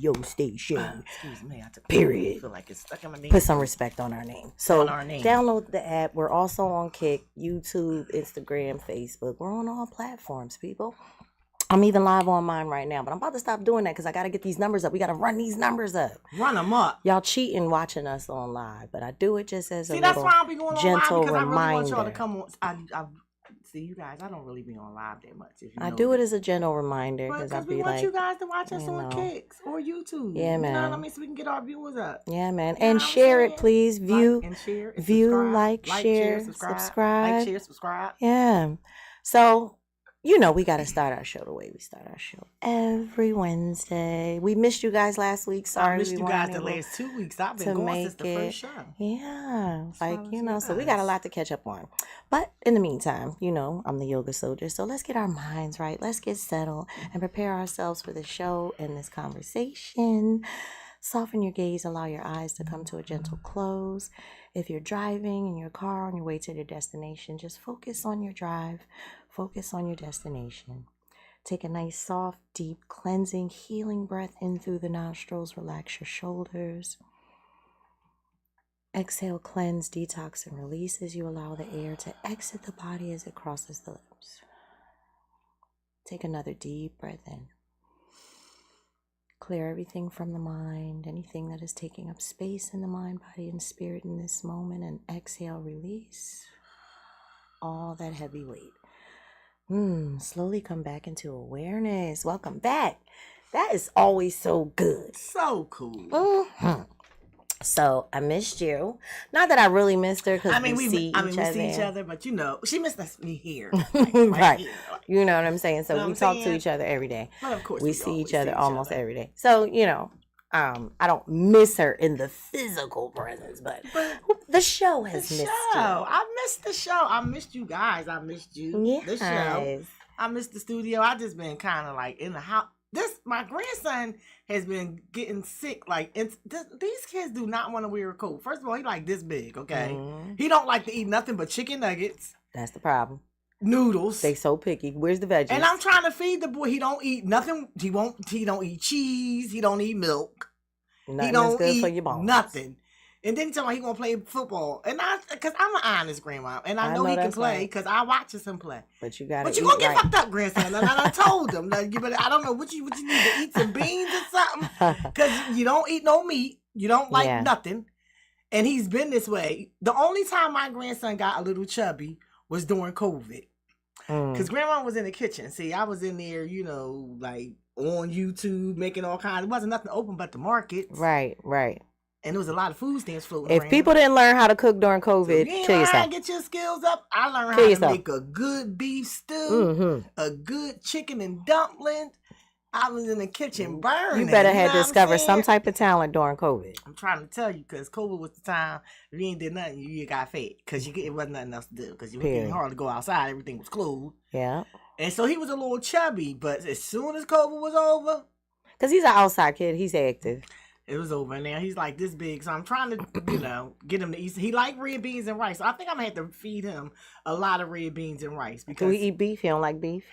radio station. Excuse me, I took Period. I feel like it's stuck in my name. Put some respect on our name. So download the app. We're also on Kick, YouTube, Instagram, Facebook. We're on all platforms, people. I'm even live on mine right now, but I'm about to stop doing that because I got to get these numbers up. We got to run these numbers up. Run them up. Y'all cheating watching us on live, but I do it just as a that's little why I'll be going on live because reminder. I really want y'all to come on. See, you guys, I don't really be on live that much. If you I do it as a gentle reminder because we want you guys to watch us on Kicks or YouTube. Yeah, man. You know what I mean? So we can get our viewers up. Yeah, man. And share it, please. View, like and share, and share, subscribe. Like, share, subscribe. Yeah. So, you know, we got to start our show the way we start our show every Wednesday. We missed you guys last week. Sorry, I missed you guys the last 2 weeks. I've been going since the first show. Yeah, so we got a lot to catch up on. But in the meantime, you know, I'm the yoga soldier. So let's get our minds right. Let's get settled and prepare ourselves for the show and this conversation. Soften your gaze. Allow your eyes to come to a gentle close. If you're driving in your car on your way to your destination, just focus on your drive. Focus on your destination. Take a nice, soft, deep, cleansing, healing breath in through the nostrils. Relax your shoulders. Exhale, cleanse, detox, and release as you allow the air to exit the body as it crosses the lips. Take another deep breath in. Clear everything from the mind, anything that is taking up space in the mind, body, and spirit in this moment, and exhale, release all that heavy weight. Slowly come back into awareness. Welcome back. That is always so good. So cool. Mm-hmm. So I missed you. Not that I really missed her because we see each other, but you know, she missed me here. Right. Here. You know what I'm saying? So we talk to each other every day. Well, of course we see each other almost every day. So, you know, I don't miss her in the physical presence, but the show has missed you. I missed the show. I missed you guys. I missed you. Yes. The show. I missed the studio. I just been kind of like in the house. My grandson has been getting sick. Like, these kids do not want to wear a coat. First of all, he like this big, okay? Mm-hmm. He don't like to eat nothing but chicken nuggets. That's the problem. Noodles. They so picky. Where's the veggies? And I'm trying to feed the boy. He don't eat nothing. He don't eat cheese. He don't eat milk. Nothing he don't good eat for your bones. Nothing. And then he told me he gonna play football. And because I'm an honest grandma, and I know he can play because I watches him play. But you got. But you gonna get fucked up, grandson. And I told him, I don't know what you need to eat some beans or something, because you don't eat no meat. You don't like nothing, and he's been this way. The only time my grandson got a little chubby was during COVID, because grandma was in the kitchen. See, I was in there, you know, like on YouTube making all kinds. There wasn't nothing open but the markets. Right. And there was a lot of food stamps floating around. If people didn't learn how to cook during COVID, kill yourself. Get your skills up. I learned how to make a good beef stew, a good chicken and dumplings. I was in the kitchen burning. You better have discovered some type of talent during COVID. I'm trying to tell you, because COVID was the time if you ain't did nothing, you got fed. Because it wasn't nothing else to do. Because it was getting hard to go outside. Everything was closed. Yeah. And so he was a little chubby. But as soon as COVID was over. Because he's an outside kid. He's active. It was over now. He's like this big. So I'm trying to, you know, get him to eat. He like red beans and rice. So I think I'm going to have to feed him a lot of red beans and rice. Because do he eat beef? He don't like beef?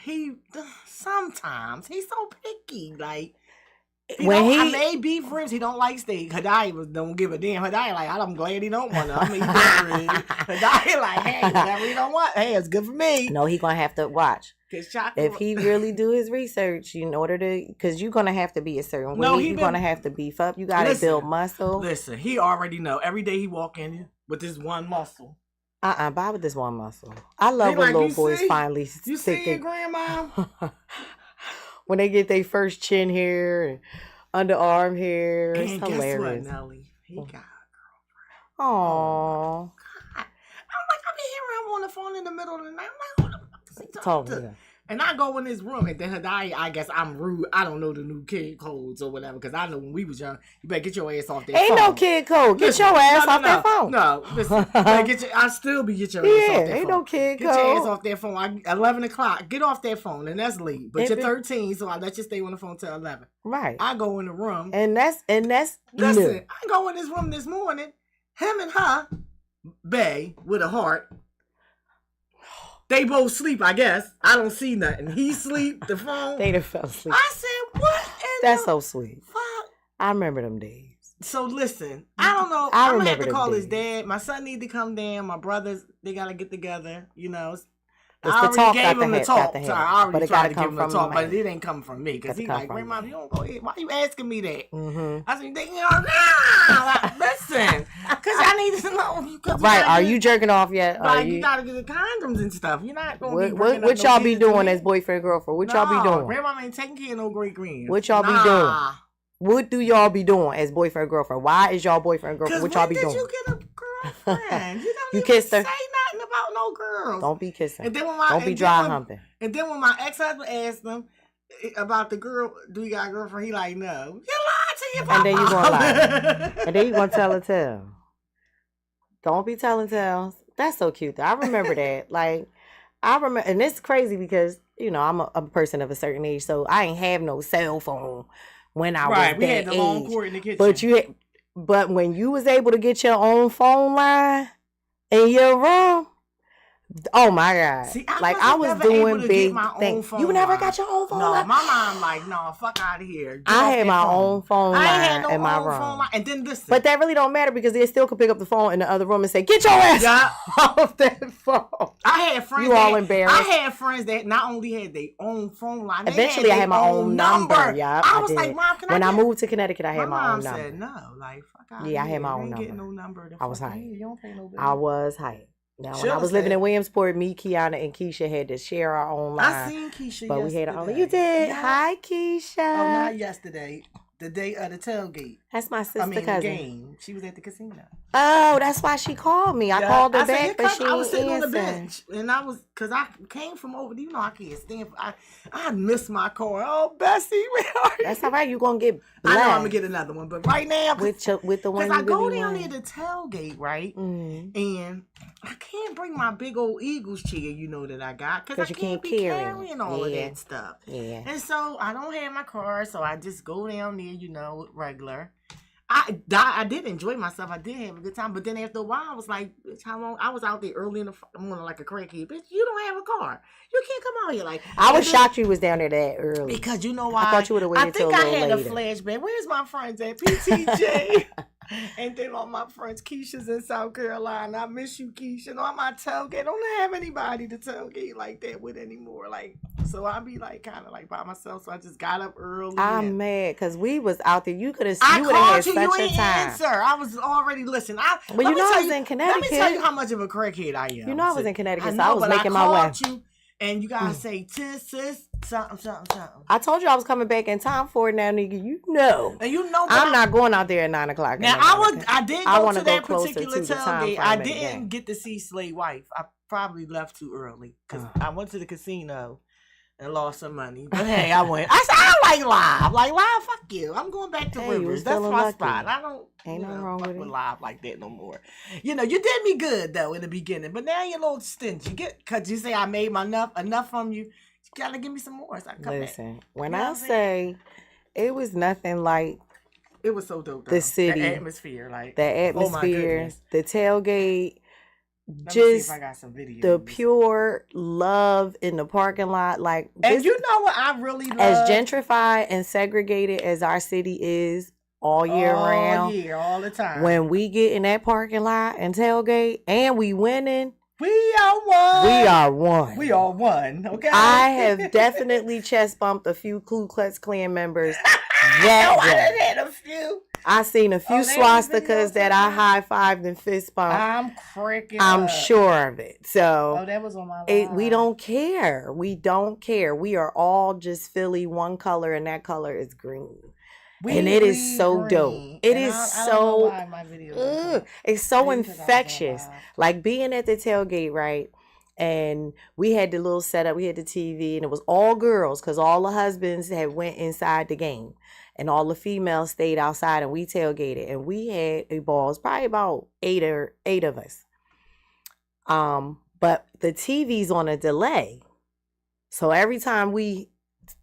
Sometimes. He's so picky. Like, I made beef ribs. He don't like steak. Hidayah don't give a damn. Hidayah like, I'm glad he don't want to. I'm eating Hidayah like, hey, whatever he don't want. Hey, it's good for me. No, he going to have to watch. If he really do his research, in order to, because you're going to have to be a certain way. You're going to have to beef up. You got to build muscle. Listen, he already know. Every day he walk in with this one muscle. Buy with this one muscle. I love when little boys finally you see it, Grandma? When they get their first chin hair and underarm hair. It's hilarious. Guess what, Nelly? He got a girlfriend. Aww. I'm like, I be hearing him on the phone in the middle of the night. I'm like, who the fuck is he talking to? And I go in this room, and then Hidayah, I guess I'm rude. I don't know the new kid codes or whatever, because I know when we was young, you better get your ass off that phone. Ain't no kid code. Get your ass off that phone. No, listen. I still be get your ass off that phone. Ain't no kid code. Get your ass off that phone. 11 o'clock. Get off that phone, and that's late. But you're 13, so I let you stay on the phone till 11. Right. I go in the room. And that's listen, I go in this room this morning, him and her, Bay, with a heart. They both sleep, I guess. I don't see nothing. He sleep, the phone. They done fell asleep. I said, what? That's so sweet. Fuck. I remember them days. So listen, I don't know. I'm gonna have to call his dad. My son need to come down. My brothers, they gotta get together. I already gave him the talk. Sorry, I already tried to give him the talk, but it ain't coming from me because he's like, Grandma, you don't go ahead. Why you asking me that? Mm-hmm. I said, listen, because I need to know. Right? Are you jerking off yet? Like you gotta get the condoms and stuff. You're not gonna be what y'all be doing as boyfriend girlfriend? What y'all be doing? Grandma ain't taking care of no great grand. What y'all be doing? What do y'all be doing as boyfriend girlfriend? Why is y'all boyfriend girlfriend? What y'all be doing? Did you get a girlfriend? You don't you kissed her? Say nothing about no girls. Don't be kissing. And then don't be dry humping. And then when my ex-husband asked him about the girl, do you got a girlfriend? He like, no. You lied to your papa. And then you gonna lie. And then you gonna tell a tale. Don't be telling tales. That's so cute though. I remember that. Like I remember, and it's crazy because I'm a person of a certain age, so I ain't have no cell phone when I was that age. Right, we had the long cord in the kitchen. But when you was able to get your own phone line in your room, oh my God! See, I was doing big things. You never got your own phone line? No, my mom like, no, fuck out of here. I had my own phone line. I ain't had no in my room. Phone line. And then listen. But that really don't matter because they still could pick up the phone in the other room and say, "Get your ass off that phone." I had friends. You all embarrassed. I had friends that not only had their own phone line. Eventually, I had my own number. Yeah, I was like, Mom, when I moved to Connecticut, I had my own number. My mom said no, like fuck out. Yeah, I had my own number. Getting no number. I was hype. You don't pay no bill. I was hype. Now, when I was living in Williamsport, me, Kiana, and Keisha had to share our own line. I seen Keisha but yesterday. We had our own. You did? Yeah. Hi, Keisha. Oh, not yesterday. The day of the tailgate. That's my sister cousin. The game. She was at the casino. Oh, that's why she called me. I called her back, but she I was sitting on the answer. bench, and because I came from over. I can't stand. I missed my car. Oh, Bessie, where are you? That's all right. You gonna get blessed. I know I'm gonna get another one, but right now with the one because I go really down near the tailgate, right, and I can't bring my big old Eagles chair, that I got because I can't be carrying all of that stuff. Yeah, and so I don't have my car, so I just go down there, regular. I did enjoy myself. I did have a good time. But then after a while, I was like, bitch, how long? I was out there early in the morning like a crackhead. Bitch, you don't have a car. You can't come out here like. I was shocked you was down there that early. Because you know why? I thought you would have waited till a little later. I think I had a flashback. Where's my friends at? PTJ. And then all my friends, Keisha's in South Carolina. I miss you, Keisha. No, I'm at tailgate. I don't have anybody to tailgate like that with anymore. Like, so I be like kind of like by myself. So I just got up early. I'm mad because we was out there. You could have. I called you. You ain't answer. I was already listening. I was in Connecticut. Let me tell you how much of a crackhead I am. You know I was in Connecticut, so I was making my way. You, and you gotta say, sis, something. I told you I was coming back in time for it now, nigga. You know. And you know I'm not going out there at 9 o'clock. Now I did go to that particular tailgate. I didn't get to see Slay Wife. I probably left too early because I went to the casino and lost some money. But hey, I went. I said I like live. Like live, fuck you. I'm going back to Rivers. That's my spot. I don't ain't nothing wrong with live like that no more. You did me good though in the beginning, but now you're a little stingy. Cause you say I made enough from you. You gotta give me some more. So I can come back. When I say it was nothing like it was so dope though. The city, the atmosphere, the tailgate. Just I got some videos. The pure love in the parking lot, like. And you know what I really love? As gentrified and segregated as our city is all year round, all year, all the time. When we get in that parking lot and tailgate, and we winning, we are one. We are one. We are one. Okay. I have definitely chest bumped a few Ku Klux Klan members. I done had a few. I seen a few swastikas that I high-fived and fist bumped. I'm cracking I'm up. Sure of it. So that was on my line. We don't care. We don't care. We are all just Philly, one color, and that color is green. And it is so dope. It is so. It's so infectious. Like being at the tailgate, right? And we had the little setup. We had the TV, and it was all girls because all the husbands had went inside the game. And all the females stayed outside and we tailgated. And we had a ball. It's probably about eight of us. But the TV's on a delay. So every time we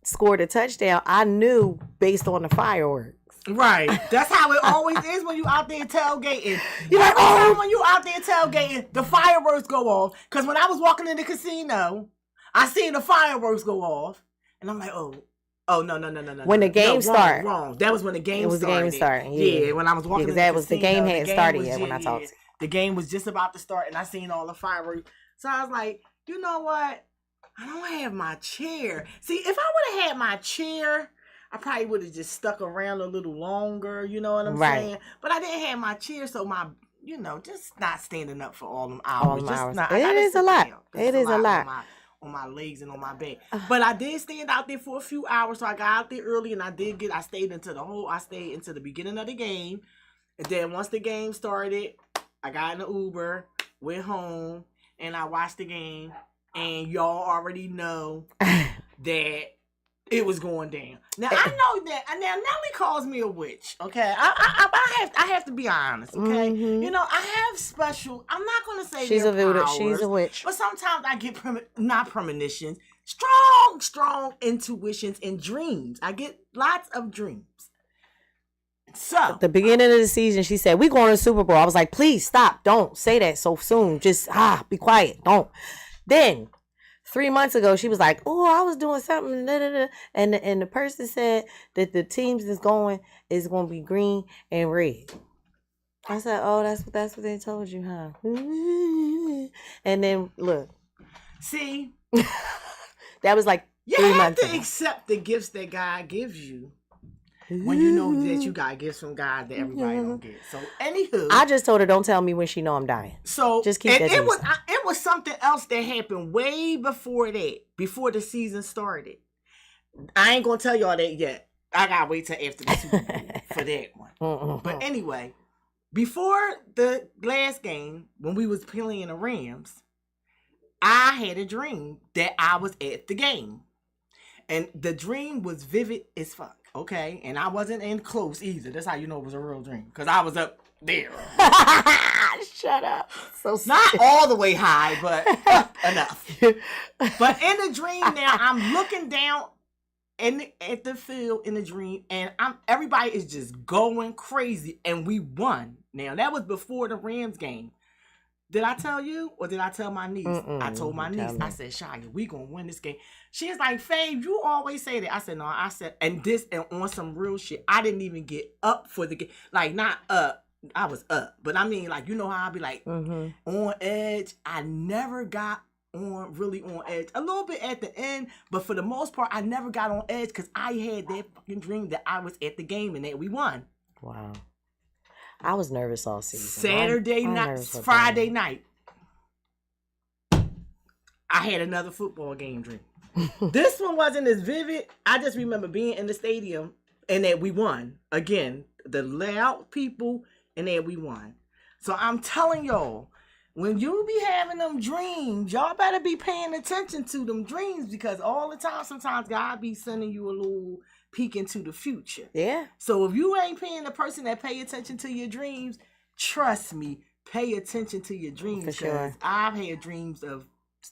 scored a touchdown, I knew based on the fireworks. Right. That's how it always is when you out there tailgating. You're like, every time when you out there tailgating, the fireworks go off. Because when I was walking in the casino, I seen the fireworks go off. And I'm like, oh. Oh no. When the game started. Wrong. That was when the game started. It was the game starting. Yeah, when I was walking. Because that was the game hadn't started yet when I talked to you. The game was just about to start, and I seen all the fireworks. So I was like, you know what? I don't have my chair. See, if I would have had my chair, I probably would have just stuck around a little longer. You know what I'm saying? But I didn't have my chair, so my, just not standing up for all them hours. It is a lot. It is a lot. On my legs and on my back. But I did stand out there for a few hours, so I got out there early, and I stayed into the beginning of the game. And then once the game started, I got in the Uber, went home, and I watched the game. And y'all already know that it was going down. Now I know that. Now Nelly calls me a witch. Okay, I have to be honest. Okay, I have special. I'm not gonna say she's a witch. But sometimes I get not premonitions, strong intuitions and dreams. I get lots of dreams. So at the beginning of the season, she said, "We going to the Super Bowl." I was like, "Please stop! Don't say that so soon. Just be quiet. Don't." Then 3 months ago, she was like, "Oh, I was doing something," and the person said that the teams is going to be green and red. I said, "Oh, that's what they told you, huh?" And then look, see, that was like 3 months ago. You have to accept the gifts that God gives you. When you know that you got gifts from God that everybody don't get. So, anywho, I just told her, don't tell me when she know I'm dying. So just keep that. It was something else that happened way before that, before the season started. I ain't gonna tell y'all that yet. I gotta wait till after the Super Bowl for that one. But anyway, before the last game, when we was playing the Rams, I had a dream that I was at the game, and the dream was vivid as fuck. Okay, and I wasn't in close either. That's how you know it was a real dream, because I was up there. Shut up. So not all the way high, but up enough. But in the dream now, I'm looking down at the field in the dream, and everybody is just going crazy, and we won. Now that was before the Rams game. Did I tell you, or did I tell my niece? I told my niece. I said, "Shia, we gonna win this game." She's like, "Fave, you always say that." I said, "No." I said, and on some real shit. I didn't even get up for the game. Like, not up. I was up, but I mean, like, you know how I be like on edge. I never got really on edge. A little bit at the end, but for the most part, I never got on edge because I had that fucking dream that I was at the game and that we won. Wow. I was nervous all season. Saturday night, Friday night, I had another football game dream. This one wasn't as vivid. I just remember being in the stadium and that we won. Again, the loud people and that we won. So I'm telling y'all, when you be having them dreams, y'all better be paying attention to them dreams, because all the time, sometimes God be sending you a little peek into the future. Yeah. So if you ain't paying the person that pay attention to your dreams, trust me, pay attention to your dreams. For sure. I've had dreams of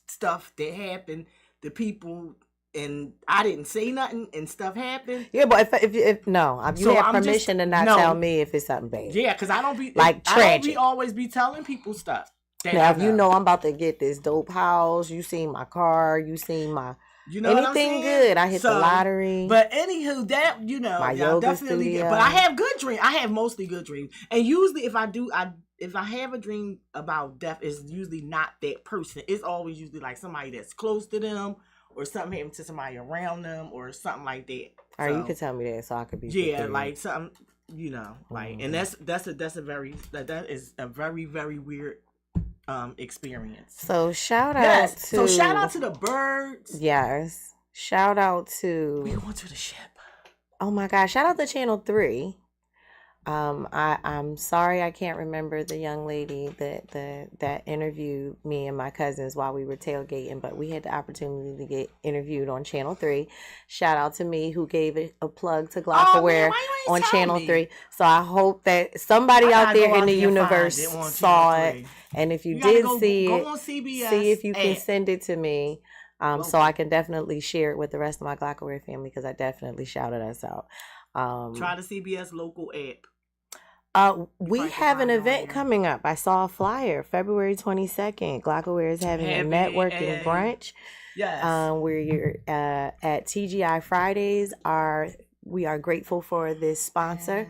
stuff that happened to people, and I didn't say nothing, and stuff happened. Yeah, but if no, you have permission to not tell me if it's something bad. Yeah, because I don't be like tragic. I don't always be telling people stuff. Now, if you know I'm about to get this dope house, you seen my car, you seen my anything good, I hit the lottery. But anywho, that my yoga definitely studio. But I have good dreams. I have mostly good dreams, and usually if I have a dream about death, it's usually not that person. It's always usually like somebody that's close to them, or something happened to somebody around them, or something like that. Or you could tell me that so I could be prepared. Like something, like, and that is a very, very weird experience. So shout out to the birds. Yes. Shout out to we going to the ship. Oh my gosh, shout out to Channel 3. I'm sorry I can't remember the young lady that interviewed me and my cousins while we were tailgating, but we had the opportunity to get interviewed on Channel 3. Shout out to me who gave a plug to Glockerware on Channel 3. So I hope that somebody out there in the universe saw it. And if you did see it, see if you can send it to me. So I can definitely share it with the rest of my Glockerware family, because I definitely shouted us out. Try the CBS local app. We have an event coming up. I saw a flyer, February 22nd. Glockaware is having a networking brunch. Yes. We're at TGI Fridays. We are grateful for this sponsor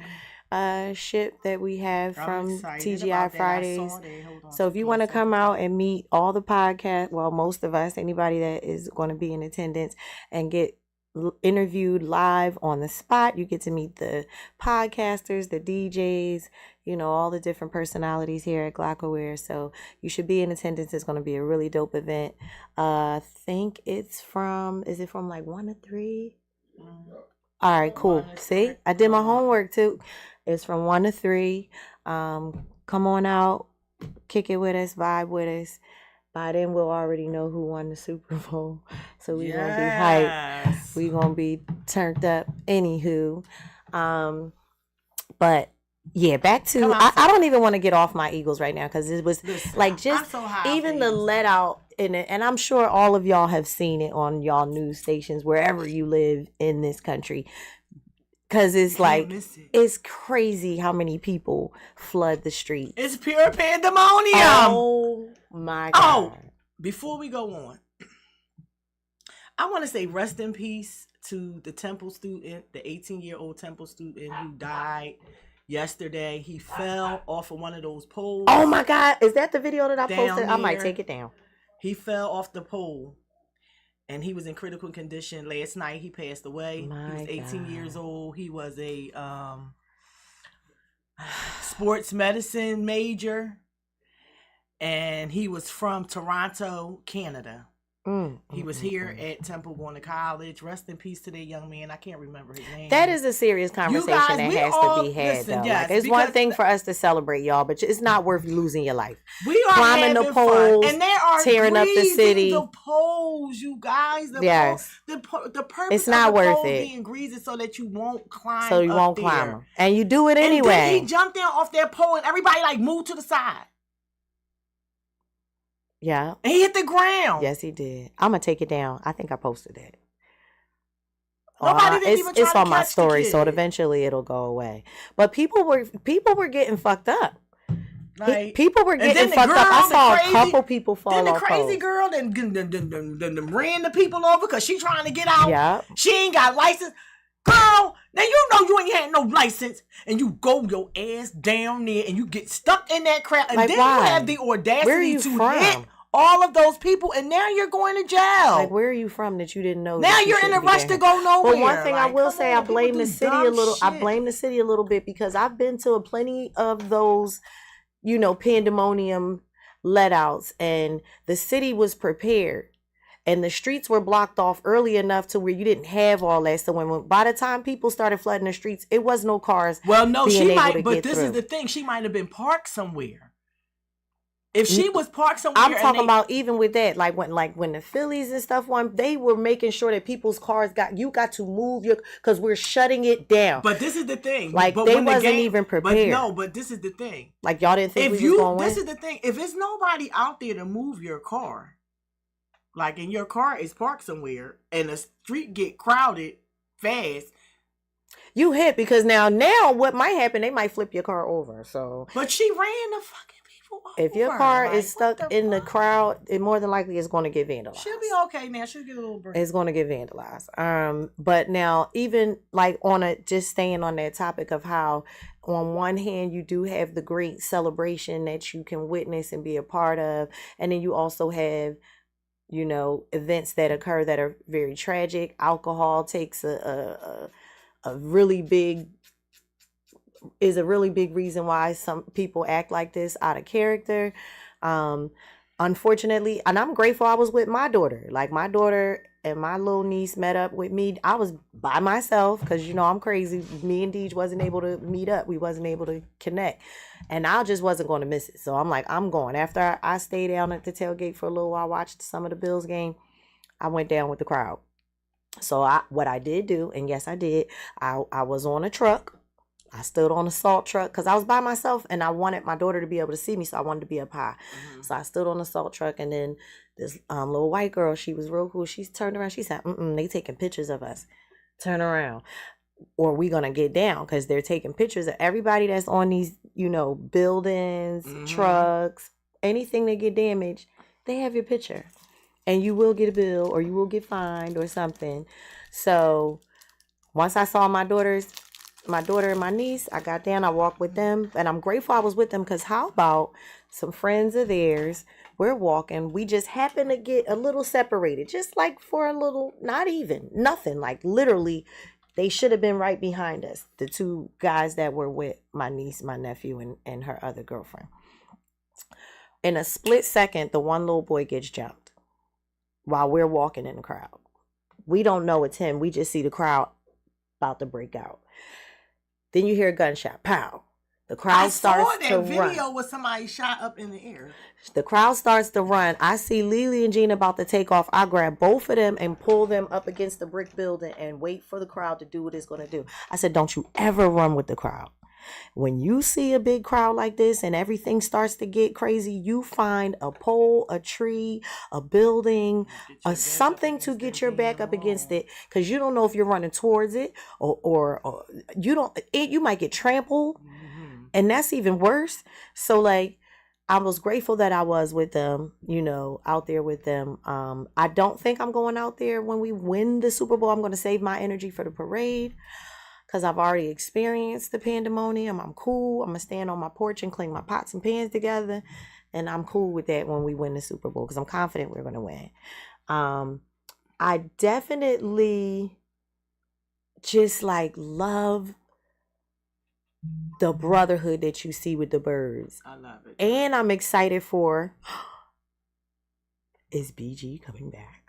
ship that we have from TGI Fridays. So if you want to come out and meet all the podcast, well, most of us, anybody that is going to be in attendance and get interviewed live on the spot, you get to meet the podcasters, the DJs, you know, all the different personalities here at Glockaware. So you should be in attendance. It's going to be a really dope event. I think it's is it from like 1 to 3? All right, cool. See, I did my homework too. It's from 1 to 3. Come on out, kick it with us, vibe with us. By then, we'll already know who won the Super Bowl. So we're going to be hyped. We're going to be turned up. Anywho. But, yeah, back to... I don't even want to get off my Eagles right now because it was like just so even the let out in it. And I'm sure all of y'all have seen it on y'all news stations, wherever you live in this country. Because it's like, it's crazy how many people flood the streets. It's pure pandemonium. Oh, my God. Oh, before we go on, I want to say rest in peace to the Temple student, the 18-year-old Temple student who died yesterday. He fell off of one of those poles. Oh, my God. Is that the video that I posted? I might take it down. He fell off the pole. And he was in critical condition. Last night, he passed away. He was 18 years old. He was a sports medicine major. And he was from Toronto, Canada. He was here at Temple going to college. Rest in peace to that young man. I can't remember his name. That is a serious conversation that has to be had, though. Yes, like, it's one thing for us to celebrate, y'all, but it's not worth losing your life. We are climbing the poles, and there are tearing up the city. The poles, you guys. The purpose it's not of the worth poles it. being greased is so that you won't climb. So you won't climb them, and you do it anyway. And then he jumped down off that pole, and everybody like moved to the side. Yeah. And he hit the ground. Yes, he did. I'm going to take it down. I think I posted that. Nobody didn't even try it's to on my catch story, the kid. so eventually it'll go away. But people were getting fucked up. Like, people were getting fucked up. I saw a couple people fall off. Then the crazy girl then ran the people over because she trying to get out. Yeah. She ain't got license. Girl, now you know you ain't had no license, and you go your ass down there and you get stuck in that crowd, and like, then you have the audacity to hit all of those people, and now you're going to jail. Like, where are you from that you didn't know? Now you're in a rush to go nowhere. But one thing I will say, I blame the city a little. I blame the city a little bit because I've been to plenty of those, you know, pandemonium letouts, and the city was prepared. And the streets were blocked off early enough to where you didn't have all that. So when by the time people started flooding the streets, it was no cars. Well, no, she might. But this is the thing: she might have been parked somewhere. If she was parked somewhere, I'm talking about even with that, like when the Phillies and stuff won, they were making sure that people's cars got to move because we're shutting it down. But this is the thing, like they wasn't even prepared. But this is the thing. Like y'all didn't think we was going to win. This is the thing: if it's nobody out there to move your car. Like, and your car is parked somewhere, and the street get crowded fast. You hit because now what might happen? They might flip your car over. So, but she ran the fucking people over. If your car is stuck in the crowd, it more than likely is going to get vandalized. She'll be okay now. She'll get a little break. It's going to get vandalized. But now, even like just staying on that topic of how, on one hand, you do have the great celebration that you can witness and be a part of, and then you also have, you know, events that occur that are very tragic. Alcohol takes a really big reason why some people act like this out of character. Unfortunately, and I'm grateful I was with my daughter. Like, my daughter and my little niece met up with me. I was by myself because, you know, I'm crazy. Me and Deej wasn't able to meet up. We wasn't able to connect. And I just wasn't going to miss it. So I'm like, I'm going. After I stayed down at the tailgate for a little while, watched some of the Bills game, I went down with the crowd. So what I did do, and yes, I did, I was on a truck. I stood on a salt truck because I was by myself and I wanted my daughter to be able to see me. So I wanted to be up high. Mm-hmm. So I stood on a salt truck, and then this little white girl, she was real cool. She turned around. She said, they taking pictures of us. Turn around. or we gonna get down, because they're taking pictures of everybody that's on these, buildings, trucks, anything that get damaged. They have your picture, and you will get a bill or you will get fined or something. So once I saw my daughter and my niece, I got down, I walked with them, and I'm grateful I was with them, because how about some friends of theirs? We're walking. We just happened to get a little separated, just like for a little, not even, nothing. Like literally, they should have been right behind us. The two guys that were with my niece, my nephew, and her other girlfriend. In a split second, the one little boy gets jumped while we're walking in the crowd. We don't know it's him. We just see the crowd about to break out. Then you hear a gunshot. Pow. The crowd starts to run. I saw that video with somebody shot up in the air. The crowd starts to run. I see Lily and Gina about to take off. I grab both of them and pull them up against the brick building and wait for the crowd to do what it's going to do. I said, don't you ever run with the crowd. When you see a big crowd like this and everything starts to get crazy, you find a pole, a tree, a building, something to get your back up against it, because you don't know if you're running towards it or you might get trampled, and that's even worse. So like, I was grateful that I was with them, out there with them. I don't think I'm going out there when we win the Super Bowl. I'm going to save my energy for the parade, because I've already experienced the pandemonium. I'm cool. I'm going to stand on my porch and clean my pots and pans together. And I'm cool with that when we win the Super Bowl, because I'm confident we're going to win. I definitely just love the brotherhood that you see with the birds. I love it. And I'm excited for, is BG coming back?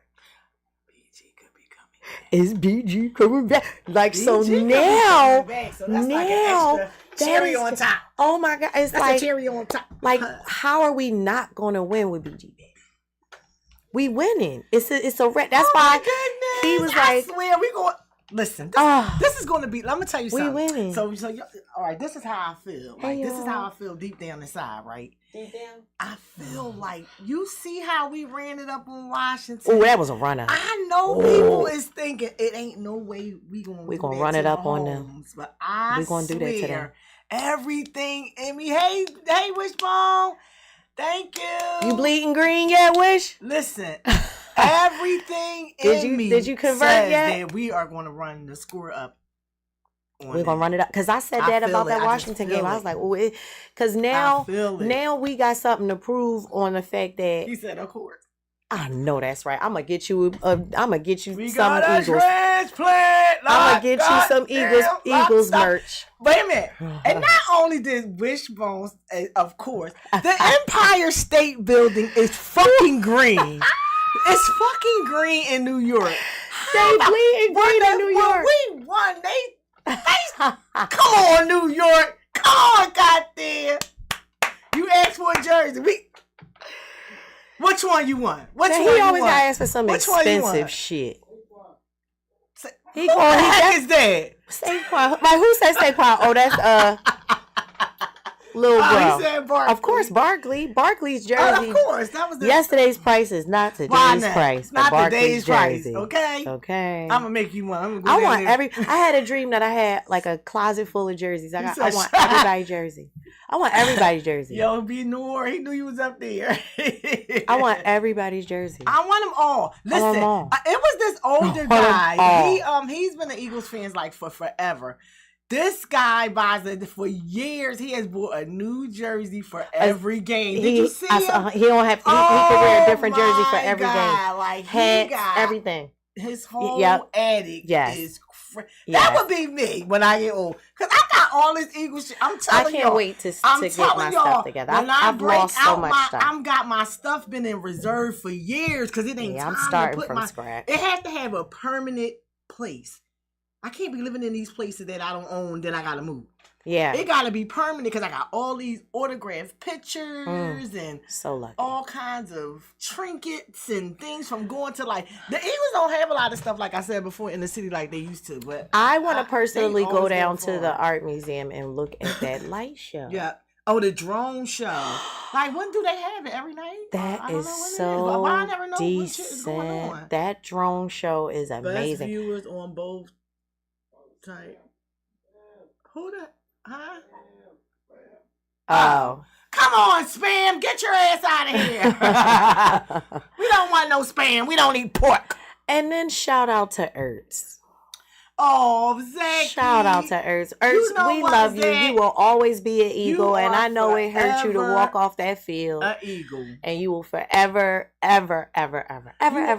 Is BG coming back? BG so now, back, so that's now, like cherry on top. Oh my God, it's that's a cherry on top. Like, how are we not gonna win with BG back? We winning. It's a wreck. That's why he was I swear we going. Listen, this is going to be. Let me tell you something. We winning. So all right. This is how I feel. Like, this is how I feel deep down inside. Right. Deep down. I feel like, you see how we ran it up on Washington. Oh, that was a runner. I know people is thinking it ain't no way we gonna run it up on them. But I gonna do that to them. Everything in me. Hey, Wishbone. Thank you. You bleeding green yet, Wish? Listen. Everything in me did you convert says yet? that we are going to run the score up. We're going to run it up. Because I said that about that Washington game. I was like, oh, because now we got something to prove on the fact that. He said, of course. I know that's right. I'm gonna get you. I'm gonna get you we some got Eagles. Transplant. I'm gonna get you some Eagles merch. Wait a minute. And not only did Wishbone, of course, the Empire State Building is fucking green. It's fucking green in New York. They bleeding green in New York. When we won, they come on, New York. Come on, goddamn. You asked for a jersey. Which one you want? Which one he you always want? gotta ask for some expensive shit. Who the heck is that? Saquon. Like, who said Saquon? Oh, that's Lil Bro. He said Barkley. Of course, Barkley's jersey. Of course, that was yesterday's price is not today's price. Not Barkley's today's price. jersey. Okay. I'm gonna make you one. I want I had a dream that I had like a closet full of jerseys. I want everybody's jersey. I want everybody's jersey. Yo, B. Noor, he knew you was up there. I want everybody's jersey. I want them all. Listen, it was this older guy. He's been an Eagles fan like for forever. This guy buys it for years. He has bought a new jersey for every game. Did you see him? He don't have. He can wear a different jersey for every game. Like, hats, everything. His whole attic is. That would be me when I get old, cause I got all this Eagles shit. I'm telling you, I can't wait to get my stuff together. I've lost so much stuff. I've got my stuff been in reserve for years, cause it ain't time I'm starting to put from scratch. It has to have a permanent place. I can't be living in these places that I don't own. Then I gotta move. Yeah, it gotta be permanent because I got all these autographed pictures and so lucky. All kinds of trinkets and things from going to the Eagles don't have a lot of stuff like I said before in the city like they used to. But I want to personally go down to the art museum and look at that light show. Yeah. Oh, the drone show. Like, when do they have it? Every night? That is so I never know decent. what shit is going on. That drone show is amazing. Best viewers on both type. Who the? Huh? Oh. Come on, Spam. Get your ass out of here. We don't want no Spam. We don't eat pork. And then shout out to Ertz. Oh, Zach. Shout out to Ertz. Ertz, You know we what, love you. Zach? You will always be an eagle. And I know it hurt you to forever walk off that field. An eagle. And you will forever, ever,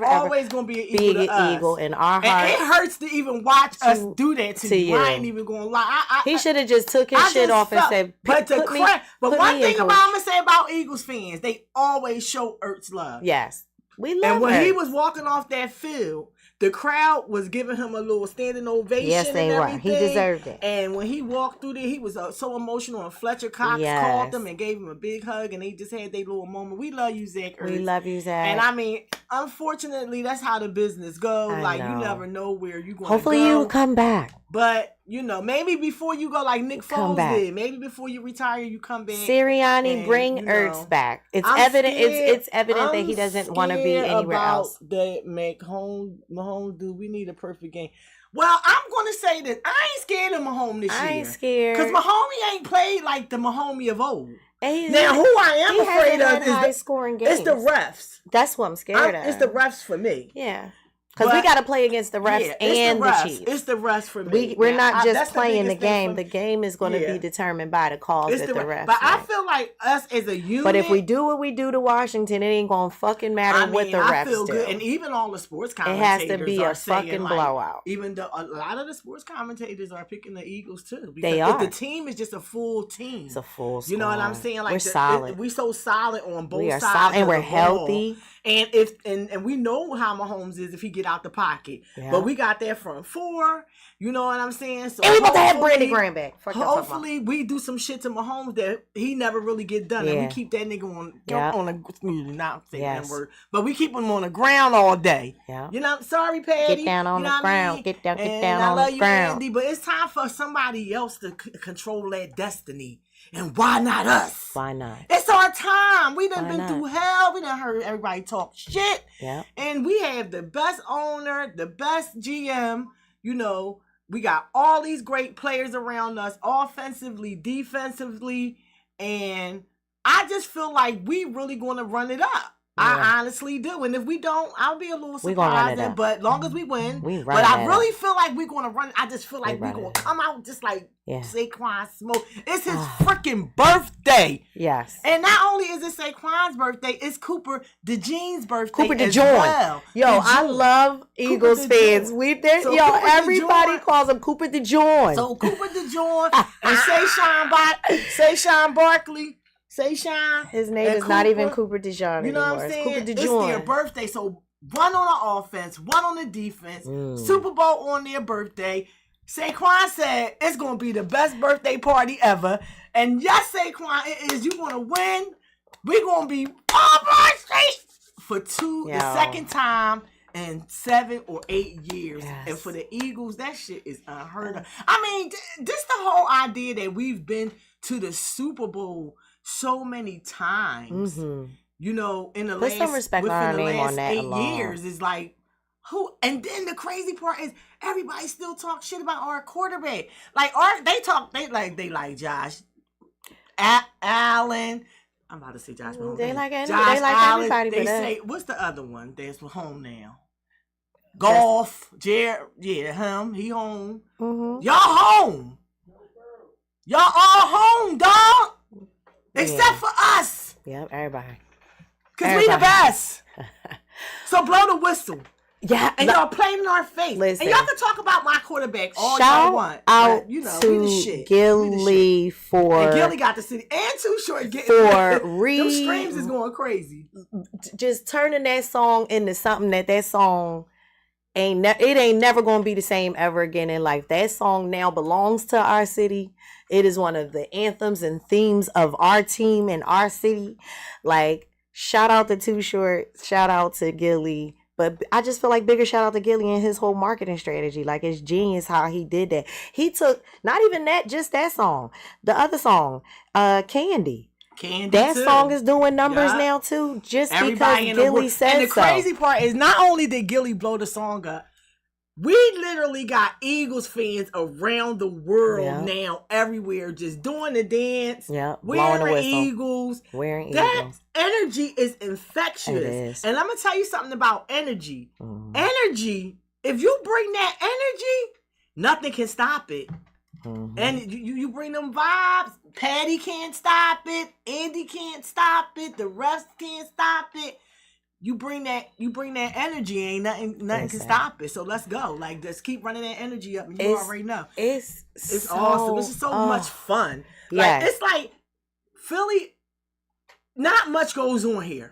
always gonna be an eagle. Be an eagle in our hearts. And it hurts to even watch us do that to you. I ain't even gonna lie. He should have just took his shit off and said, But one thing I'm gonna say about Eagles fans, they always show Ertz love. Yes. We love And when Ertz. he was walking off that field, the crowd was giving him a little standing ovation. Yes, they and were. everything. He deserved it. And when he walked through there, he was so emotional. And Fletcher Cox called him and gave him a big hug. And they just had their little moment. We love you, Zach Ertz. We love you, Zach. And I mean, unfortunately, that's how the business goes. I You know. never know where you're going to go. Hopefully you come back. But, maybe before you go like Nick Foles did. Maybe before you retire, you come back. Sirianni, bring Ertz back. It's evident. It's evident that he doesn't want to be anywhere else. That Mahomes do. We need a perfect game. Well, I'm going to say this. I ain't scared of Mahomes this year. I ain't scared. Because Mahomes ain't played like the Mahomes of old. Now, who I am afraid of is scoring games. It's the refs. That's what I'm scared of. It's the refs for me. Yeah. Because we got to play against the refs and the Chiefs. It's the refs for me. We're not just playing the game. The game is going to be determined by the calls that the refs But I make. feel like us as a unit. But if we do what we do to Washington, it ain't going to fucking matter what the refs I feel do. good. And even all the sports It commentators has to be a fucking blowout. Even a lot of the sports commentators are picking the Eagles too. They are. The team is just a full team. It's a full squad. You know what I'm saying? Like we're solid. We're so solid on both we are sides. solid, and of we're the healthy. Ball. And and we know how Mahomes is if he get out the pocket. Yeah. But we got that front four. You know what I'm saying? So and we about to have Brandon Graham back. Hopefully we do some shit to Mahomes that he never really get done. And we keep that nigga on not saying that word. But we keep him on the ground all day. Yeah. You know, sorry, Patty. Get down on the ground. Get down on the ground. I love you, Andy, but it's time for somebody else to control that destiny. And why not us? Why not? It's our time. We done been through hell. We done heard everybody talk shit. Yeah. And we have the best owner, the best GM. We got all these great players around us, offensively, defensively. And I just feel like we really going to run it up. Yeah. I honestly do. And if we don't, I'll be a little surprised. But long as we win. But I really feel like we're going to run. I just feel like we're going to come out just like Saquon smoke. It's his freaking birthday. Yes. And not only is it Saquon's birthday, it's Cooper DeJean's birthday as well. I love Eagles fans. Everybody calls him Cooper DeJean. So Cooper DeJean and Saquon Barkley. His name is not even Cooper DeJean anymore. You know what I'm saying? Cooper DeJean. It's their birthday, so one on the offense, one on the defense. Super Bowl on their birthday. Saquon said it's going to be the best birthday party ever. And yes, Saquon, it is. You're going to win. We're going to be on Broad Street for the second time in 7 or 8 years. Yes. And for the Eagles, that shit is unheard of. I mean, this the whole idea that we've been to the Super Bowl so many times, in the last 8 years is like, who? And then the crazy part is everybody still talk shit about our quarterback. Like they like Josh Allen. I'm about to say Josh Mahomes. They like Allen. everybody. They say what's the other one that's home now? Golf, Jared, him. He home. Mm-hmm. Y'all home. Y'all all home, dog. Except for us. Yep, everybody. Because we the best. So blow the whistle. Yeah. And y'all playing in our face. Listen, and y'all can talk about my quarterback all shout y'all want. Out but, we the shit. Gilly for... And Gilly got the city. And Too Short. For Them streams is going crazy. Just turning that song into something that song... it ain't never going to be the same ever again in life. That song now belongs to our city. It is one of the anthems and themes of our team and our city. Like, shout out to Too Short. Shout out to Gilly. But I just feel like bigger shout out to Gilly and his whole marketing strategy. Like, it's genius how he did that. He took, not even that, just that song. The other song, Candy. That too. Song is doing numbers now too, just everybody because Gilly said so. And the crazy part is not only did Gilly blow the song up, We literally got Eagles fans around the world now, everywhere, just doing the dance, blowing the whistle, Eagles. Wearing that Eagles. Energy is infectious. It is. And I'm going to tell you something about energy. Energy, if you bring that energy, nothing can stop it. And you bring them vibes. Patty can't stop it. Andy can't stop it. The rest can't stop it. You bring that energy, ain't nothing can stop it. So let's go. Like, just keep running that energy up, and you already know. It's so awesome. This is so much fun. Like, it's like Philly, not much goes on here.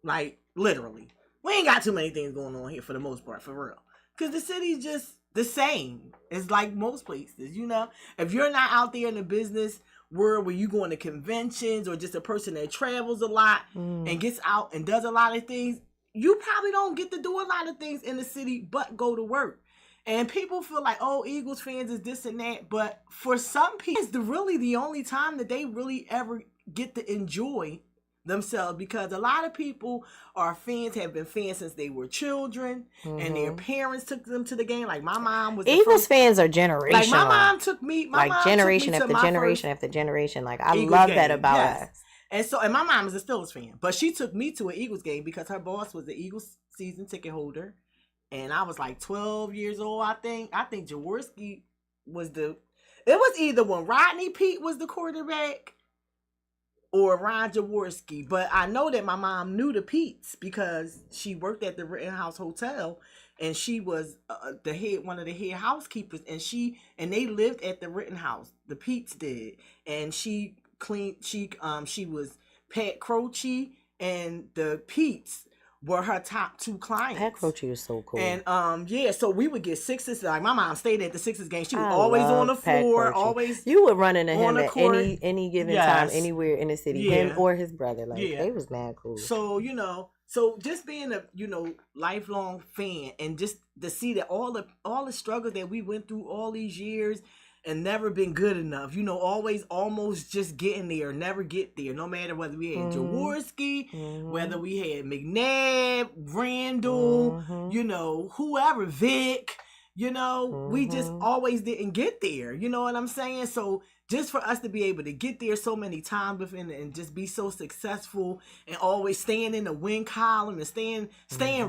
Like, literally. We ain't got too many things going on here for the most part, for real. Because the city's just the same. It's like most places, you know? If you're not out there in the business world where you going to conventions or just a person that travels a lot and gets out and does a lot of things, you probably don't get to do a lot of things in the city but go to work. And people feel like, oh, Eagles fans is this and that. But for some people, it's really the only time that they really ever get to enjoy themselves, because a lot of people have been fans since they were children, and their parents took them to the game. Like, my mom was Eagles fans are generational. Like, my mom took me, generation after generation after generation. Like, I love that about us. And my mom is a Steelers fan, but she took me to an Eagles game because her boss was the Eagles season ticket holder, and I was like 12 years old. I think Jaworski was it was either when Rodney Peete was the quarterback or Ron Jaworski, but I know that my mom knew the Peets because she worked at the Rittenhouse Hotel, and she was one of the head housekeepers, and they lived at the Rittenhouse. The Peets did, and she was Pat Croce, and the Peets were her top two clients. Pat Croce was so cool. And so we would get Sixers. Like, my mom stayed at the Sixers game. She was always on the floor, always. You would run into him at any given time, anywhere in the city. Him or his brother. Like, they was mad cool. So, just being a lifelong fan, and just to see that all the struggles that we went through all these years and never been good enough, always almost just getting there, never get there, no matter whether we had Jaworski, whether we had McNabb, Randall, whoever, Vic, we just always didn't get there. You know what I'm saying? So just for us to be able to get there so many times within and just be so successful and always staying in the win column and staying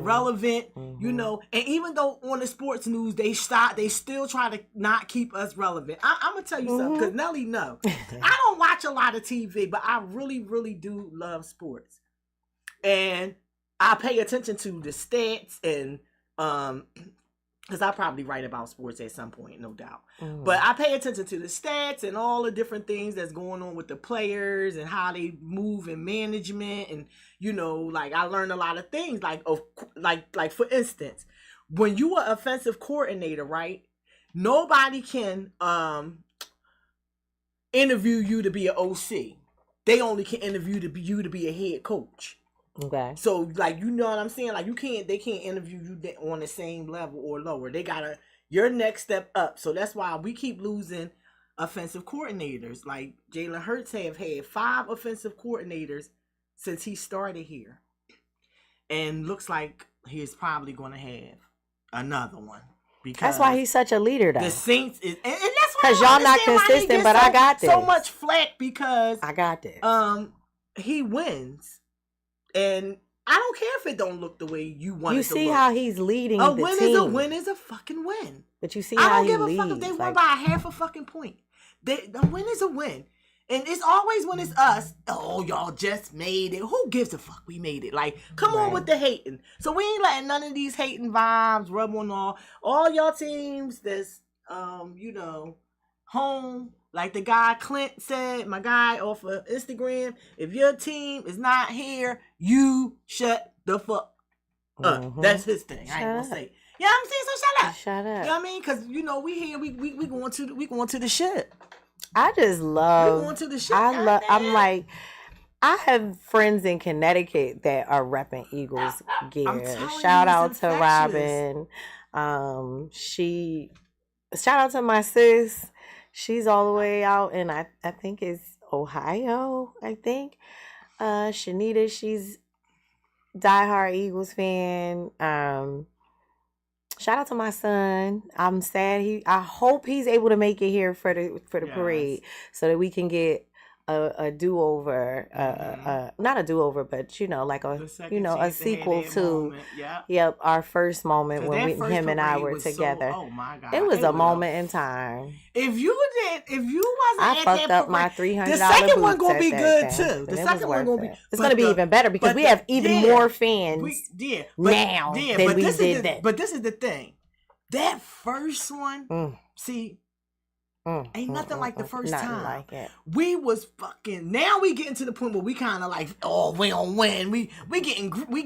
relevant, and even though on the sports news they still try to not keep us relevant. I'm gonna tell you something, because Nelly know I don't watch a lot of TV, but I really, really do love sports, and I pay attention to the stats, and because I probably write about sports at some point, no doubt. But I pay attention to the stats and all the different things that's going on with the players and how they move in management. And, like, I learned a lot of things. Like for instance, when you are offensive coordinator, right? Nobody can interview you to be an OC. They only can interview you to be a head coach. Okay. So, like, you know what I'm saying? Like, they can't interview you on the same level or lower. They gotta your next step up. So that's why we keep losing offensive coordinators. Like, Jalen Hurts have had 5 offensive coordinators since he started here, and looks like he's probably going to have another one. Because that's why he's such a leader, though. The Saints is, and that's because y'all not consistent. But I got this. So much flack because I got this. He wins. And I don't care if it don't look the way you want it to look. You see how he's leading the team. A win is a fucking win. But you see how he leads. I don't give a fuck if they won by a half a fucking point. A win is a win. And it's always when it's us, oh, y'all just made it. Who gives a fuck? We made it. Like, come on with the hating. So we ain't letting none of these hating vibes rub on all y'all teams that's, home. Like the guy Clint said, my guy off of Instagram, if your team is not here, you shut the fuck up. That's his thing. I ain't gonna say. You know what I'm saying? So shut up. Shut up. You know what I mean? Because we here, we going to the shit. I just love. We going to the shit. I'm like, I have friends in Connecticut that are repping Eagles gear. Shout out to Robin. Shout out to my sis. She's all the way out in I think it's Ohio. I think Shanita, she's diehard Eagles fan. Shout out to my son. I'm sad. I hope he's able to make it here for the Yes. parade, so that we can get a do over. Not a do over, but like a sequel to. Yep, our first moment when him and I were together. Oh my God! It was a moment in time. If you wasn't, I at fucked that up my $300. The second one gonna be good thing. too. The second one gonna be. It's gonna be even better because we have even more fans now than we did then. But this is the thing. That first one, see. Ain't nothing like the first time. Like it. We was fucking. Now we getting to the point where we kind of like, oh, we don't win. We getting. What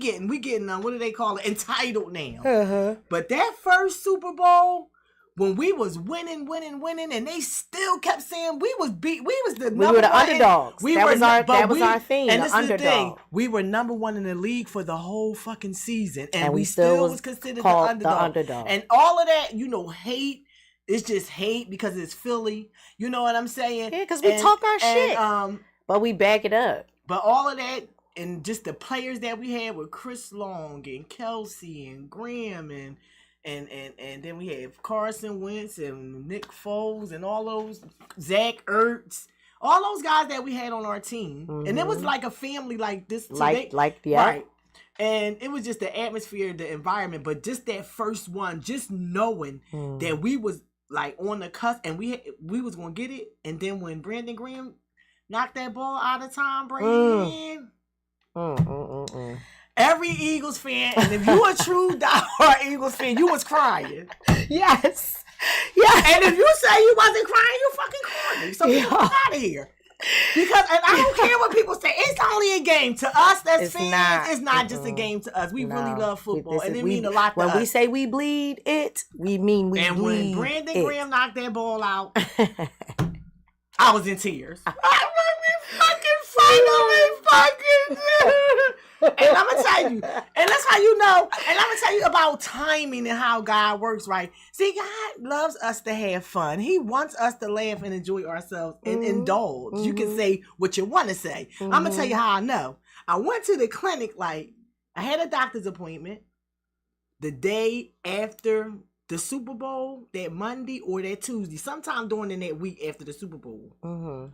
do they call it? Entitled now. But that first Super Bowl, when we was winning, and they still kept saying we was beat. We was the number we were the one. Underdogs. That was our theme. And the this underdog. Is the thing. We were number one in the league for the whole fucking season, and we still was considered the underdog. And all of that, hate. It's just hate because it's Philly. You know what I'm saying? Yeah, because we talk our shit. But we back it up. But all of that and just the players that we had with Chris Long and Kelsey and Graham and then we have Carson Wentz and Nick Foles and all those Zach Ertz. All those guys that we had on our team. And it was like a family like this. Right. And it was just the atmosphere, the environment. But just that first one, just knowing that we was like on the cusp and we was gonna get it, and then when Brandon Graham knocked that ball out of Tom Brady in, every Eagles fan, and if you a true diehard Eagles fan, you was crying. Yes. And if you say you wasn't crying, you fucking crying. So get out of here. Because, and I don't care what people say, it's only a game. To us, that's fans, it's not just a game to us. We really love football, and it mean a lot to us. When we say we bleed it, we mean we bleed it. And when Brandon Graham knocked that ball out, I was in tears. And I'm gonna tell you, and that's how you know, and I'm gonna tell you about timing and how God works, right? See, God loves us to have fun. He wants us to laugh and enjoy ourselves and indulge. You can say what you want to say. I'm gonna tell you how I know. I went to the clinic, like, I had a doctor's appointment the day after the Super Bowl, that Monday or that Tuesday, sometime during that week after the Super Bowl.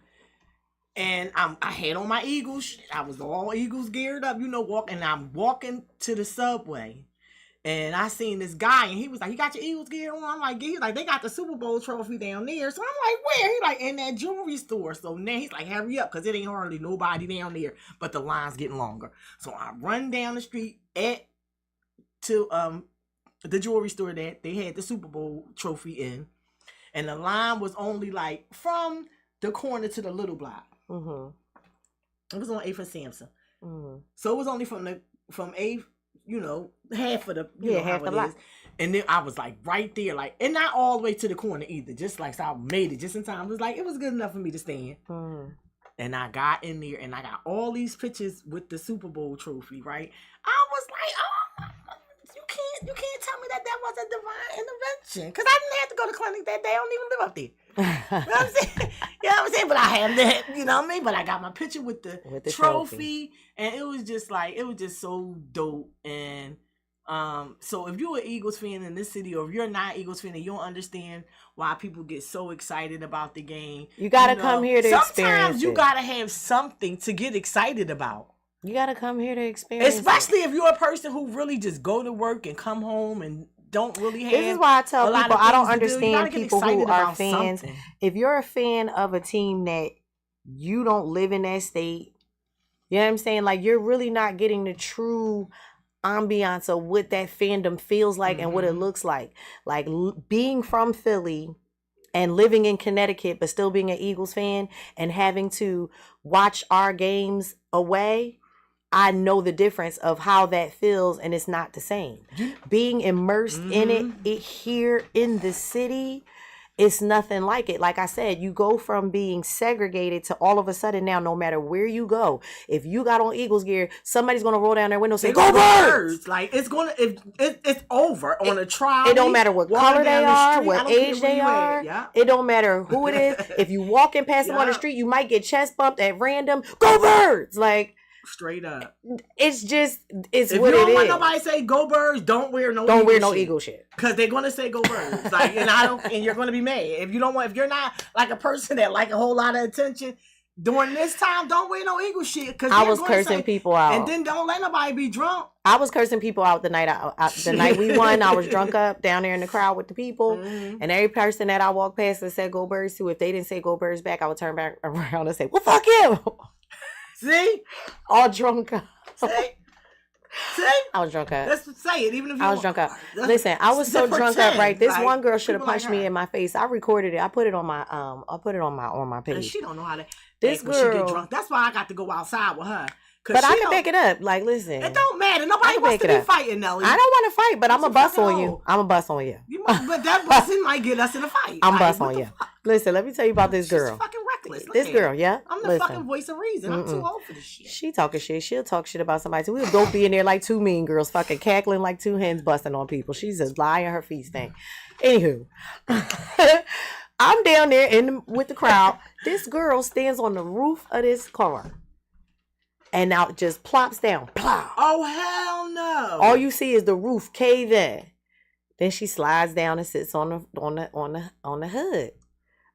And I had on my Eagles. I was all Eagles geared up, walking. And I'm walking to the subway. And I seen this guy, and he was like, "You got your Eagles gear on?" I'm like, "Yeah." He's like, "They got the Super Bowl trophy down there." So I'm like, "Where?" He's like, "In that jewelry store." So now he's like, "Hurry up, because it ain't hardly nobody down there." But the line's getting longer. So I run down the street to the jewelry store that they had the Super Bowl trophy in. And the line was only like from the corner to the little block. It was on 8th and Sampson. So it was only from 8th, half of the half the block. And then I was like right there, like, and not all the way to the corner either. Just like, so I made it just in time. It was good enough for me to stand. And I got in there and I got all these pictures with the Super Bowl trophy, right? I was like, oh, you can't tell me that was a divine intervention, because I didn't have to go to clinic that day. I don't even live up there. You know what I'm saying? You know what I'm saying? But I have that, you know what I mean? But I got my picture with the trophy, and it was just so dope. And so if you're an Eagles fan in this city, or if you're not an Eagles fan and you don't understand why people get so excited about the game, you gotta come here to experience it. Sometimes you gotta have something to get excited about. You gotta come here to experience Especially if you're a person who really just go to work and come home and don't really have. This is why I tell people I don't understand people who are fans. Something. If you're a fan of a team that you don't live in that state, you know what I'm saying? Like, you're really not getting the true ambiance of what that fandom feels like and what it looks like. Like, being from Philly and living in Connecticut, but still being an Eagles fan and having to watch our games away, I know the difference of how that feels, and it's not the same. Being immersed in it here in the city, it's nothing like it. Like I said, you go from being segregated to all of a sudden now, no matter where you go, if you got on Eagles gear, somebody's gonna roll down their window and say, "Go Birds!" Like, it's over on a trial. It don't matter what color they are, what age they are. Yeah. It don't matter who it is. If you walking past them on the street, you might get chest bumped at random. Go Birds! Like, Straight up. It's just, it's if what you it don't is. want nobody to say go birds, don't wear no eagle shit. Because they're gonna say go birds. Like, and you're gonna be mad. If you're not like a person that like a whole lot of attention, during this time, don't wear no eagle shit. Cause I was cursing people out. And then don't let nobody be drunk. I was cursing people out the night the night we won. I was drunk up down there in the crowd with the people. Mm-hmm. And every person that I walked past and said go birds to, if they didn't say go birds back, I would turn back around and say, well, fuck you. See? All drunk up. See? I was drunk up. Let's say it, even if you I was drunk up. Listen, I was so drunk up, right? This one girl should have punched me in my face. I recorded it. I put it on my on my page. And she don't know how to this girl she get drunk. That's why I got to go outside with her. But I can back it up. Like, listen. It don't matter. Nobody wants to be fighting, Nelly. I don't want to fight, but I'm a bust on you. I'm a bust on you. But that busting might get us in a fight. I'm bust on you. Listen, let me tell you about this girl. She's fucking reckless. This girl, yeah. I'm the fucking voice of reason. I'm too old for this shit. She talking shit. She'll talk shit about somebody. So we'll both be in there like two mean girls, fucking cackling like two hens busting on people. She's just lying her feet thing. Anywho, I'm down there with the crowd. This girl stands on the roof of this car. And now it just plops down. Plow. Oh, hell no. All you see is the roof cave in. Then she slides down and sits on the hood.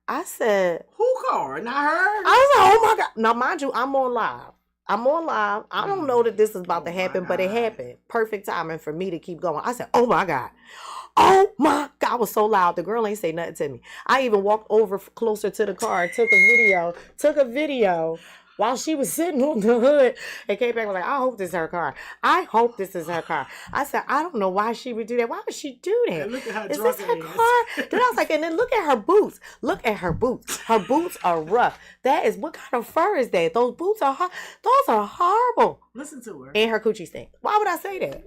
I said, who car? Not her? I was like, oh my God. Now, mind you, I'm on live. I don't know that this is about to happen, but it happened. Perfect timing for me to keep going. I said, oh my God. Oh my God. I was so loud. The girl ain't say nothing to me. I even walked over closer to the car, took a video while she was sitting on the hood and came back and was like, I hope this is her car. I hope this is her car. I said, I don't know why she would do that. Why would she do that? And look at how is this her car? Then I was like, and then look at her boots. Look at her boots. Her boots are rough. That is, what kind of fur is that? Those boots are horrible. Listen to her. And her coochie stink. Why would I say that? And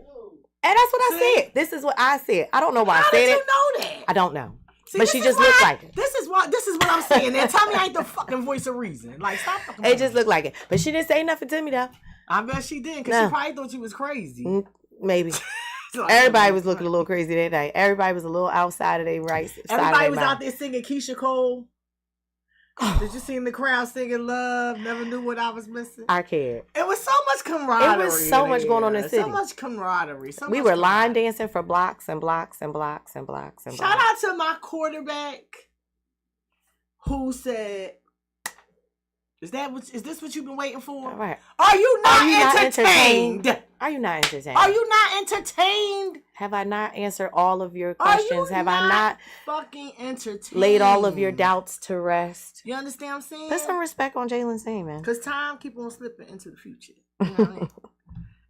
that's what I said. This is what I said. I don't know why I said it. How did you know that? I don't know. See, but she just looked like it. This is what I'm saying. And tell me I ain't the fucking voice of reason. Like, stop fucking. It just looked like it. But she didn't say nothing to me though. I bet she did, because she probably thought you was crazy. Maybe. Like, everybody was looking a little crazy that night. Everybody was a little outside of their right. Everybody was out there singing Keisha Cole. Did you see the crowd singing Love? Never knew what I was missing. I cared. It was so much camaraderie. It was so much going on in the city. So much camaraderie. We were line dancing for blocks and blocks and blocks and blocks and blocks. Shout out to my quarterback who said, is this what you've been waiting for? All right. Are you not entertained? Are you not entertained? Are you not entertained? Have I not answered all of your questions? Have I not fucking entertained? Laid all of your doubts to rest? You understand what I'm saying? Put some respect on Jalen's name, man. Because time keep on slipping into the future. You know what I mean?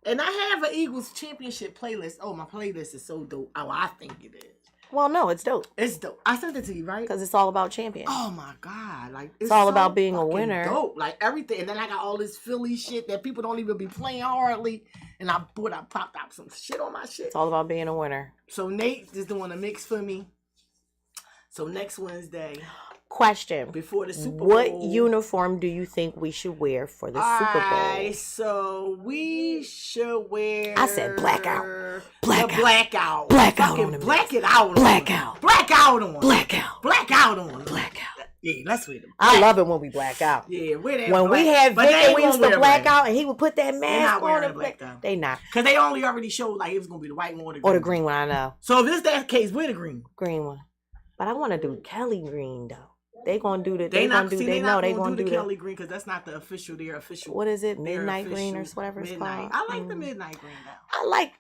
And I have an Eagles championship playlist. Oh, my playlist is so dope. Oh, I think it is. Well, no, it's dope. It's dope. I sent it to you, right? Because it's all about champions. Oh my God. Like it's all so about being a winner. Dope. Like everything. And then I got all this Philly shit that people don't even be playing hardly. And I popped out some shit on my shit. It's all about being a winner. So Nate is doing a mix for me. So next Wednesday. Question. Before the Super Bowl. What uniform do you think we should wear for the Super Bowl? Alright, so we should wear. I said blackout. Blackout. Blackout on black it out. Blackout. Blackout on. Blackout. Blackout on. Blackout. Yeah, let's wear them. I love it when we black out. Yeah, wear that. When we had Vic and we used to black out and he would put that mask on and black. They not. Because they already showed like it was going to be the white one or the green one, I know. So if it's that case, wear the green. Green one. But I want to do Kelly green though. They gonna do the. They gonna do the Kelly green because that's not their official. What is it? Midnight green or whatever it's called. I like the midnight green though. I like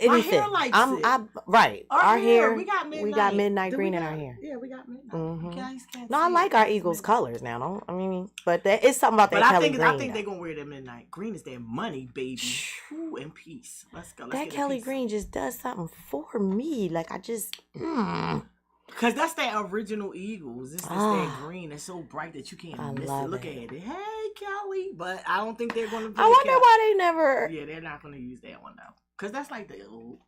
anything. My hair likes it. Right. Our hair. We got midnight green in our hair. Yeah, we got midnight. Mm-hmm. No, I like our Eagles colors now. But there is something about that Kelly green. I think they're gonna wear that midnight green. Is their money, baby. Ooh, and peace. Let's go. That Kelly green just does something for me. Like I just. Because that's that original Eagles. It's that green. It's so bright that you can't miss it. Look at it. Hey, Kelly. But I don't think they're going to. I wonder why they never. Yeah, they're not going to use that one though. Because that's like the old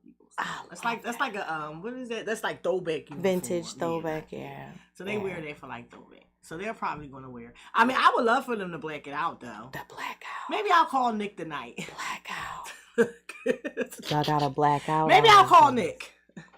Eagles. That's like a what is that? That's like throwback. Vintage throwback, yeah. So they wear that for like throwback. So they're probably going to wear. I mean, I would love for them to black it out though. The blackout. Maybe I'll call Nick tonight. Blackout. Y'all got a blackout. Maybe I'll call Nick.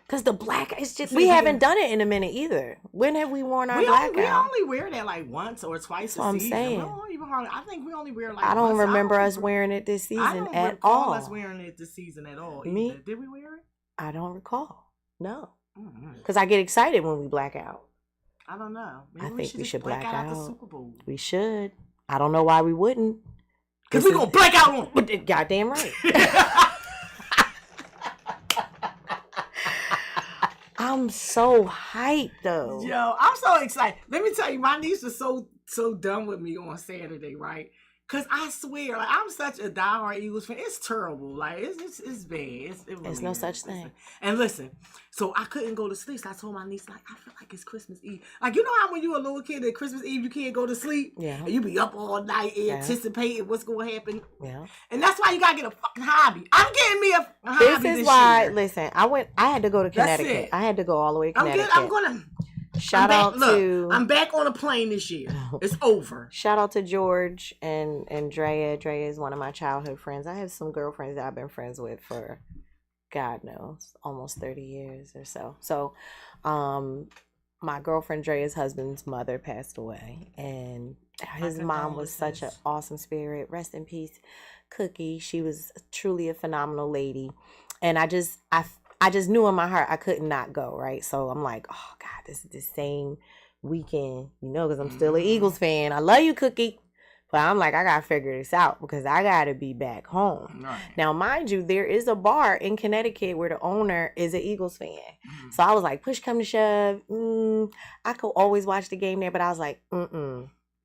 Cause the black, it's just we haven't done it in a minute either. When have we worn our blackout? We only wear that like once or twice That's a season. Saying. We don't even hardly. I think we only wear like. I don't remember us wearing it this season at all. I don't recall us wearing it this season at all. Me? Either. Did we wear it? I don't recall. No. Because I get excited when we black out. I don't know. Maybe I think we should black out. The Super Bowl. We should. I don't know why we wouldn't. Because we're going to black out on it. Goddamn right. I'm so hyped though. Yo, I'm so excited. Let me tell you, my niece was so done with me on Saturday, right? Cause I swear, like I'm such a diehard Eagles fan. It's terrible. Like it's bad. It really There's no such thing. And listen, so I couldn't go to sleep. So I told my niece, like, I feel like it's Christmas Eve. Like, you know how when you're a little kid at Christmas Eve you can't go to sleep? Yeah. And you be up all night anticipating what's gonna happen. Yeah. And that's why you gotta get a fucking hobby. I'm getting me a hobby. This is why year. Listen, I had to go to Connecticut. I had to go all the way to Connecticut. I'm gonna Shout out to I'm back on a plane this year. It's over. Shout out to George and Drea. Drea is one of my childhood friends. I have some girlfriends that I've been friends with for God knows, almost 30 years or so. So my girlfriend Drea's husband's mother passed away, and his mom was such an awesome spirit. Rest in peace, Cookie. She was truly a phenomenal lady. And I just knew in my heart I could not go, right? So I'm like, oh God, this is the same weekend, you know, because I'm still an Eagles fan. I love you, Cookie. But I'm like, I got to figure this out because I got to be back home. Right. Now, mind you, there is a bar in Connecticut where the owner is an Eagles fan. Mm-hmm. So I was like, push come to shove. I could always watch the game there, but I was like,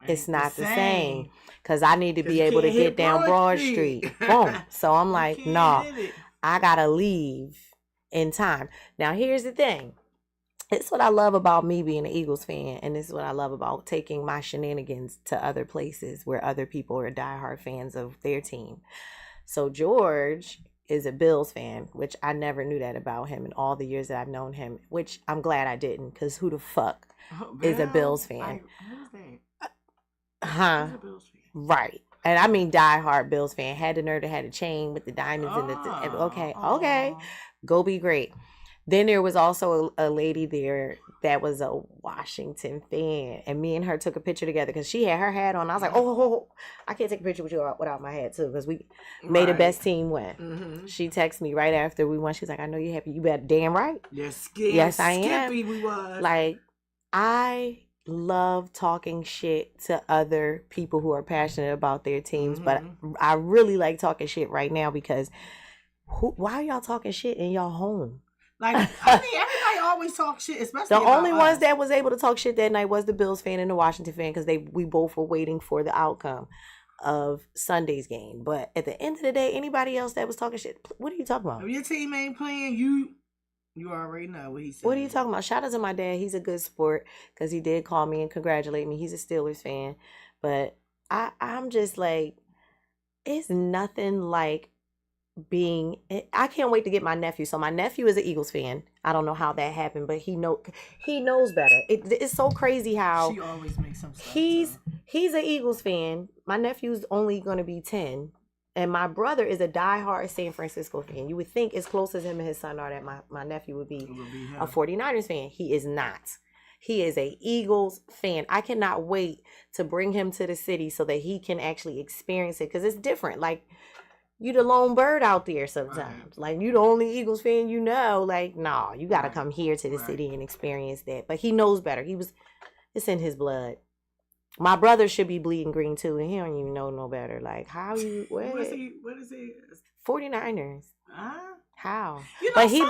it's not the same. Because I need to be able to get down Broad Street. Boom. So I'm like, no, I got to leave in time. Now, here's the thing. It's what I love about me being an Eagles fan, and this is what I love about taking my shenanigans to other places where other people are diehard fans of their team. So George is a Bills fan, which I never knew that about him in all the years that I've known him, which I'm glad I didn't, because who the fuck is a Bills fan? Huh? Right. And I mean diehard Bills fan. Had the nerve to had a chain with the diamonds and the okay. Go be great. Then there was also a lady there that was a Washington fan. And me and her took a picture together because she had her hat on. I was like, oh, I can't take a picture with you without my hat too, because we made the best team win. Mm-hmm. She texted me right after we won. She's like, I know you're happy. You better damn right. Yes, I am. We was. Like, I love talking shit to other people who are passionate about their teams. But I really like talking shit right now because why are y'all talking shit in y'all home? Like, I mean, everybody always talks shit, especially the only ones that was able to talk shit that night was the Bills fan and the Washington fan, because we both were waiting for the outcome of Sunday's game. But at the end of the day, anybody else that was talking shit, what are you talking about? If your team ain't playing, you already know what he said. What are you talking about? Shout out to my dad. He's a good sport because he did call me and congratulate me. He's a Steelers fan. But I'm just like, it's nothing like I can't wait to get my nephew. So my nephew is an Eagles fan. I don't know how that happened, but he knows better. It's so crazy how she always makes some stuff. He's an Eagles fan. My nephew's only going to be 10, and my brother is a diehard San Francisco fan. You would think as close as him and his son are that my nephew would be a 49ers fan. He is not. He is a Eagles fan. I cannot wait to bring him to the city so that he can actually experience it, because it's different. Like, you the lone bird out there sometimes. Right. Like, you the only Eagles fan you know. Like, nah, you got to come here to the city and experience that. But he knows better. It's in his blood. My brother should be bleeding green too, and he don't even know no better. Like, how you, what is he? 49ers. How? You know, but he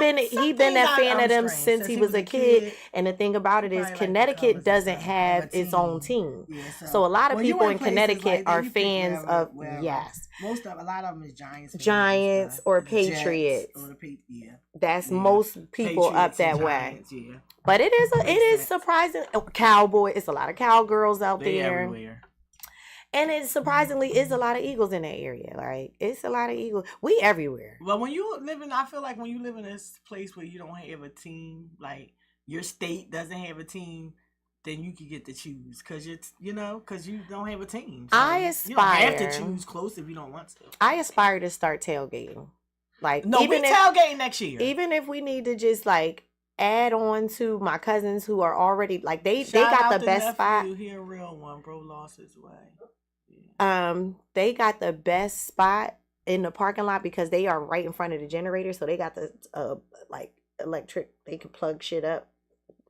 been that fan of them since he was a kid. And the thing about it is, Connecticut doesn't have its own team. Yeah, so a lot of people in Connecticut are fans of yes. A lot of them is Giants. Giants or Patriots. That's most people up that way. Yeah. But it is surprising. Cowboy. It's a lot of cowgirls out there. Everywhere. And it surprisingly is a lot of Eagles in that area. Like, it's a lot of Eagles. We everywhere. Well, I feel like when you live in this place where you don't have a team, like your state doesn't have a team, then you can get to choose because you don't have a team. So I aspire. You don't have to choose close if you don't want to. I aspire to start tailgating. Like, no, we tailgating next year. Even if we need to just like add on to my cousins who are already like they got the best spot. He a real one, bro. Lost his way. Yeah. They got the best spot in the parking lot because they are right in front of the generator, so they got the like electric. They can plug shit up.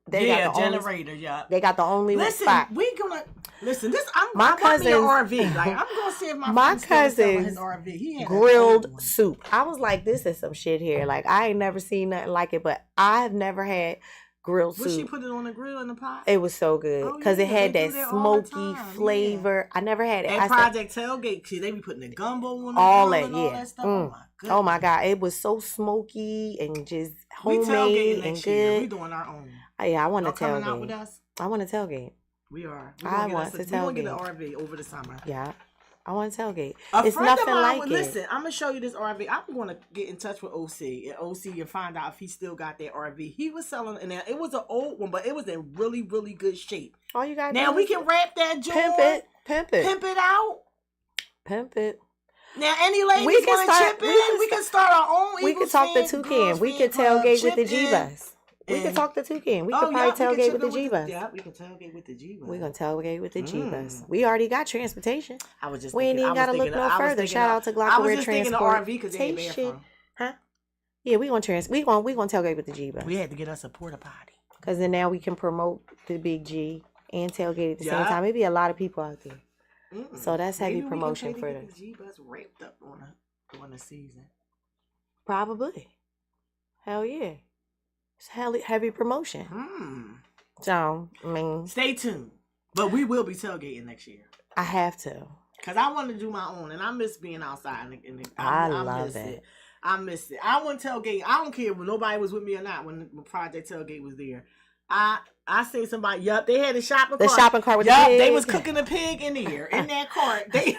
They got the generator. Yeah, they got the only spot. We gonna listen. This I want me an RV. Like I'm gonna see if my cousin's his RV. He had grilled soup. I was like, this is some shit here. Like I ain't never seen nothing like it, but I've never had grilled soup. Would she put it on the grill in the pot? It was so good because it had that smoky flavor. I never had it. And Project Tailgate, they be putting the gumbo on the all grill that, and all that stuff. Oh my god, it was so smoky and just homemade and good. We doing our own. Yeah, I want to tailgate. Coming out with us? I want to tailgate. We are. I want to tailgate. We're gonna get an RV over the summer. Yeah. I want to tailgate. It's nothing like it. Listen, I'm gonna show you this RV. I'm gonna get in touch with OC and find out if he still got that RV. He was selling, and it was an old one, but it was in really, really good shape. All you got now we can wrap that joint. Pimp it out. Pimp it. Now, any ladies want to chip in? We can start our own. We can talk the Toucan. We can tailgate with the G-Bus. We can talk the Toucan. We can probably tailgate with the G-Bus. Yeah, we can tailgate with the G-Bus. We're going to tailgate with the G-Bus. We already got transportation. I was just we ain't even got to look no further. Shout out to Glockaware Transport. I was just thinking the RV because they ain't bad from. Huh? Yeah, we going to tailgate with the G-Bus. We had to get us a porta potty. Because then now we can promote the Big G and tailgate at the same time. Maybe a lot of people out there. So that's heavy promotion for them. The G-Bus ramped up on the season. Probably. Hell yeah. It's heavy promotion. So, I mean. Stay tuned. But we will be tailgating next year. I have to. Because I want to do my own. And I miss being outside. I love it. I miss it. I want tailgate. I don't care if nobody was with me or not when Project Tailgate was there. I seen somebody, they had a shopping cart. The shopping cart with the pig. They was cooking a pig in there, in that cart. They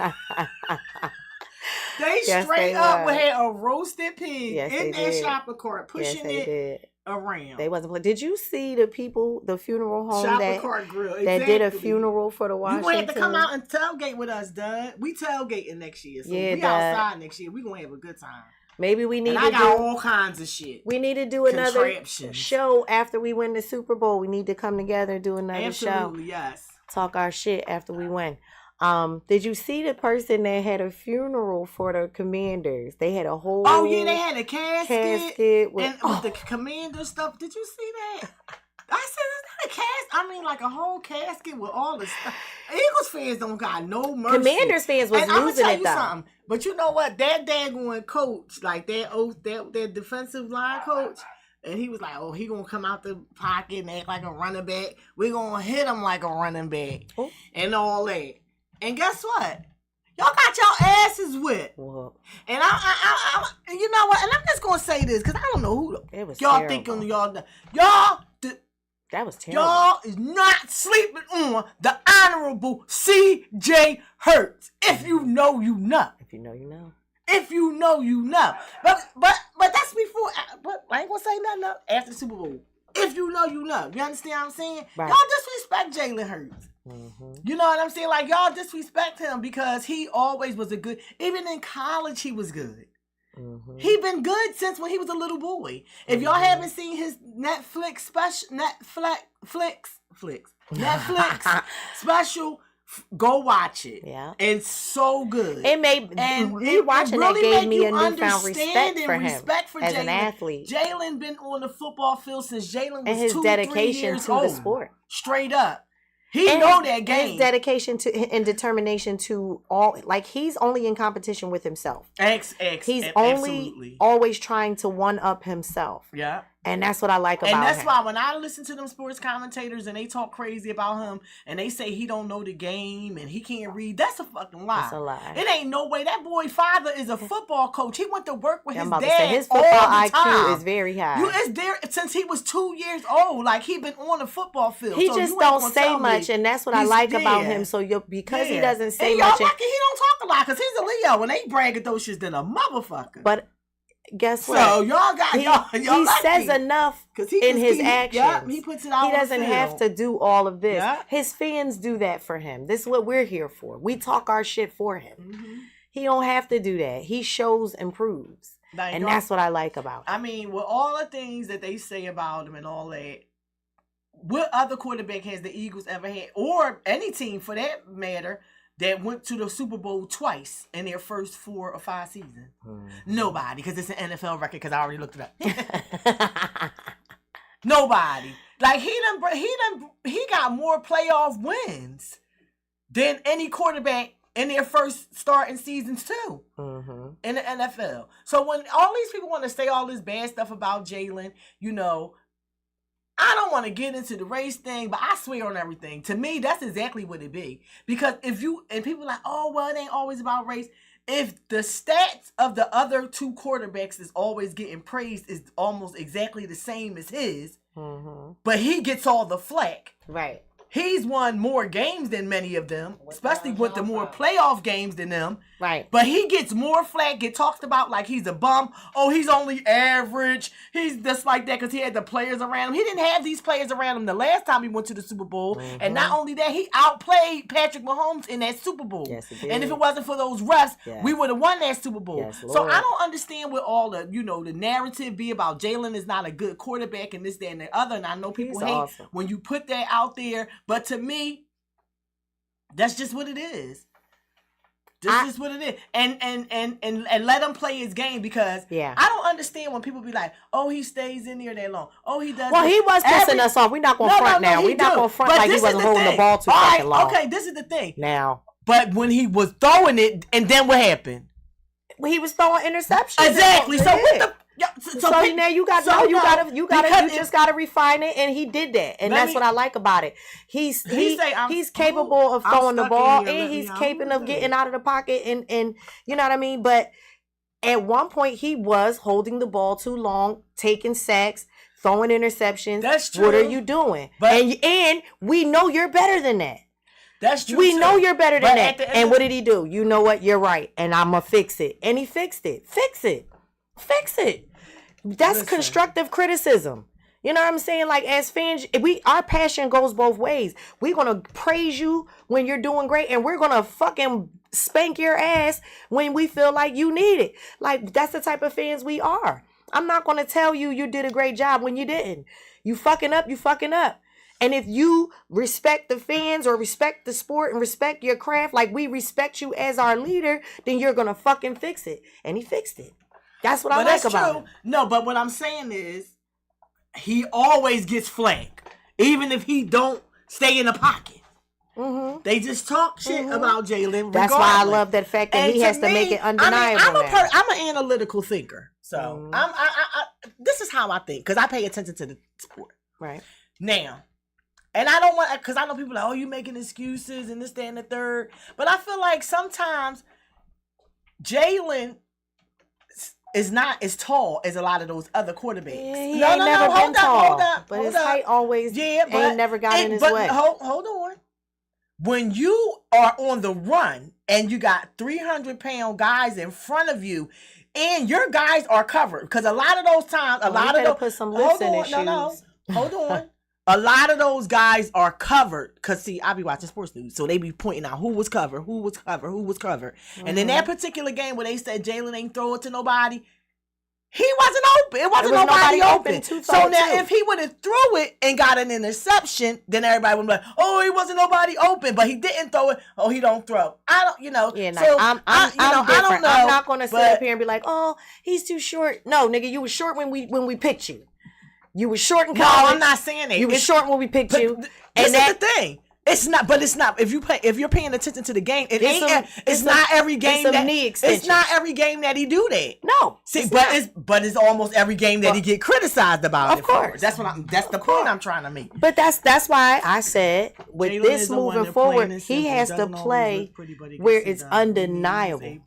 straight up had a roasted pig in that shopping cart, pushing it around. They wasn't. Did you see the people, the funeral home shopping cart grill that did a funeral for the Washington? You have to come out and tailgate with us, Doug. We tailgating next year, so we outside next year. We gonna have a good time. Maybe we need I got all kinds of shit. We need to do another show after we win the Super Bowl. We need to come together and do another show. Absolutely, yes. Talk our shit after we win. Did you see the person that had a funeral for the Commanders? They had a whole they had a casket with the Commander stuff. Did you see that? I said, is that a casket? I mean, like a whole casket with all the stuff. Eagles fans don't got no mercy. Commanders fans was losing it, though. Something. But you know what? That daggone coach, like that defensive line coach, and he was like, oh, he gonna come out the pocket and act like a running back. We gonna hit him like a running back and all that. And guess what? Y'all got your asses whipped. Whoa. And I you know what? And I'm just gonna say this because I don't know who y'all thinking y'all. That was terrible. Y'all is not sleeping on the Honorable C.J. Hurts. If you know, you know. If you know, you know. If you know, you know. But that's before. But I ain't gonna say nothing after the Super Bowl. If you know, you know. You understand what I'm saying? Right. Y'all disrespect Jalen Hurts. Mm-hmm. You know what I'm saying? Like y'all disrespect him because he always was a good. Even in college, he was good. Mm-hmm. He been good since when he was a little boy. If y'all haven't seen his Netflix special, go watch it. Yeah, it's so good. It made me watching really that gave me a newfound respect for him as an athlete. Jalen been on the football field since Jalen was and his 2-3 dedication years to old. the sport. Straight up. He know that game. His dedication to and determination to all, like he's only in competition with himself. He's only always trying to one up himself. Yeah. And that's what I like about him. And that's why when I listen to them sports commentators and they talk crazy about him and they say he don't know the game and he can't read, that's a fucking lie. That's a lie. It ain't no way. That boy father is a football coach. He went to work with his dad his football all the time. IQ is very high. It's there since he was 2 years old. Like he been on the football field. He just don't say much, and that's what I like about him. So because he doesn't say much, y'all lucky he don't talk a lot because he's a Leo and they braggadocious than a motherfucker. But guess what? So y'all got y'all he lucky. says enough in his actions. Yep, he puts it out. He doesn't have to do all of this. Yep. His fans do that for him. This is what we're here for. We talk our shit for him. Mm-hmm. He don't have to do that. He shows and proves. Like, and that's what I like about him. I mean, with all the things that they say about him and all that, what other quarterback has the Eagles ever had, or any team for that matter, that went to the Super Bowl twice in their first 4 or 5 seasons? Nobody, because it's an NFL record. Because I already looked it up. Nobody. Like he got more playoff wins than any quarterback in their first starting seasons too, in the NFL. So when all these people want to say all this bad stuff about Jalen, I don't want to get into the race thing, but I swear on everything. To me, that's exactly what it be. Because people are like, oh, well, it ain't always about race. If the stats of the other 2 quarterbacks is always getting praised is almost exactly the same as his, but he gets all the flack. Right. He's won more games than many of them, especially with the more playoff games than them. Right. But he gets more flack, get talked about like he's a bum. Oh, he's only average. He's just like that because he had the players around him. He didn't have these players around him the last time he went to the Super Bowl. And not only that, he outplayed Patrick Mahomes in that Super Bowl. Yes, he did. And if it wasn't for those refs, we would have won that Super Bowl. Yes, so I don't understand what all the, the narrative be about Jalen is not a good quarterback and this, that, and the other. And I know people hate when you put that out there. But to me, that's just what it is. This is what it is. And let him play his game because I don't understand when people be like, oh, he stays in there that long. Oh, he does. Well, he was pissing us off. We're not going to front now. We're not going to front like he wasn't holding the ball too fucking long. Okay, this is the thing. Now. But when he was throwing it, and then what happened? Well, he was throwing interceptions. Exactly. So what the... So now you just gotta refine it, and he did that, and that's what I like about it. He's capable of throwing the ball, and he's capable of getting out of the pocket, and you know what I mean. But at one point, he was holding the ball too long, taking sacks, throwing interceptions. That's true. What are you doing? And we know you're better than that. That's true. We know you're better than that. And what did he do? You know what? You're right, and I'm gonna fix it, and he fixed it. Fix it. That's constructive criticism. You know what I'm saying? Like, as fans, our passion goes both ways. We're gonna praise you when you're doing great, and we're gonna fucking spank your ass when we feel like you need it. Like, that's the type of fans we are. I'm not gonna tell you did a great job when you didn't. You fucking up. And if you respect the fans or respect the sport and respect your craft like we respect you as our leader, then you're gonna fucking fix it. And he fixed it. That's what I like about him. No, but what I'm saying is he always gets flack, even if he don't stay in the pocket. They just talk shit about Jalen. That's why I love that fact that he has to make it undeniable. I'm an analytical thinker, so this is how I think because I pay attention to the sport. Right now, and I don't want because I know people are like, oh, you making excuses and this, that, and the third. But I feel like sometimes Jalen is not as tall as a lot of those other quarterbacks. He ain't never been tall. But his height always ain't never got in his way. Hold on. When you are on the run and you got 300-pound guys in front of you and your guys are covered, because a lot of those times, put some lifts in his shoes. Hold on. A lot of those guys are covered because, see, I be watching sports news, so they be pointing out who was covered. And in that particular game where they said Jalen ain't throw it to nobody, he wasn't open. It wasn't nobody open. So now if he would have threw it and got an interception, then everybody would be like, oh, he wasn't nobody open, but he didn't throw it. Oh, he don't throw. I don't, Yeah, so I'm different. I don't know. I'm not going to sit up here and be like, oh, he's too short. No, nigga, you were short when we picked you. You were short in college. No, I'm not saying that. You were short when we picked you. This is the thing. It's not. If you're paying attention to the game, it's not every game that he do that. No. See, but it's almost every game that he get criticized about. Of course. That's the point I'm trying to make. But that's why I said with Jalen this moving forward, he has to play where it's undeniable.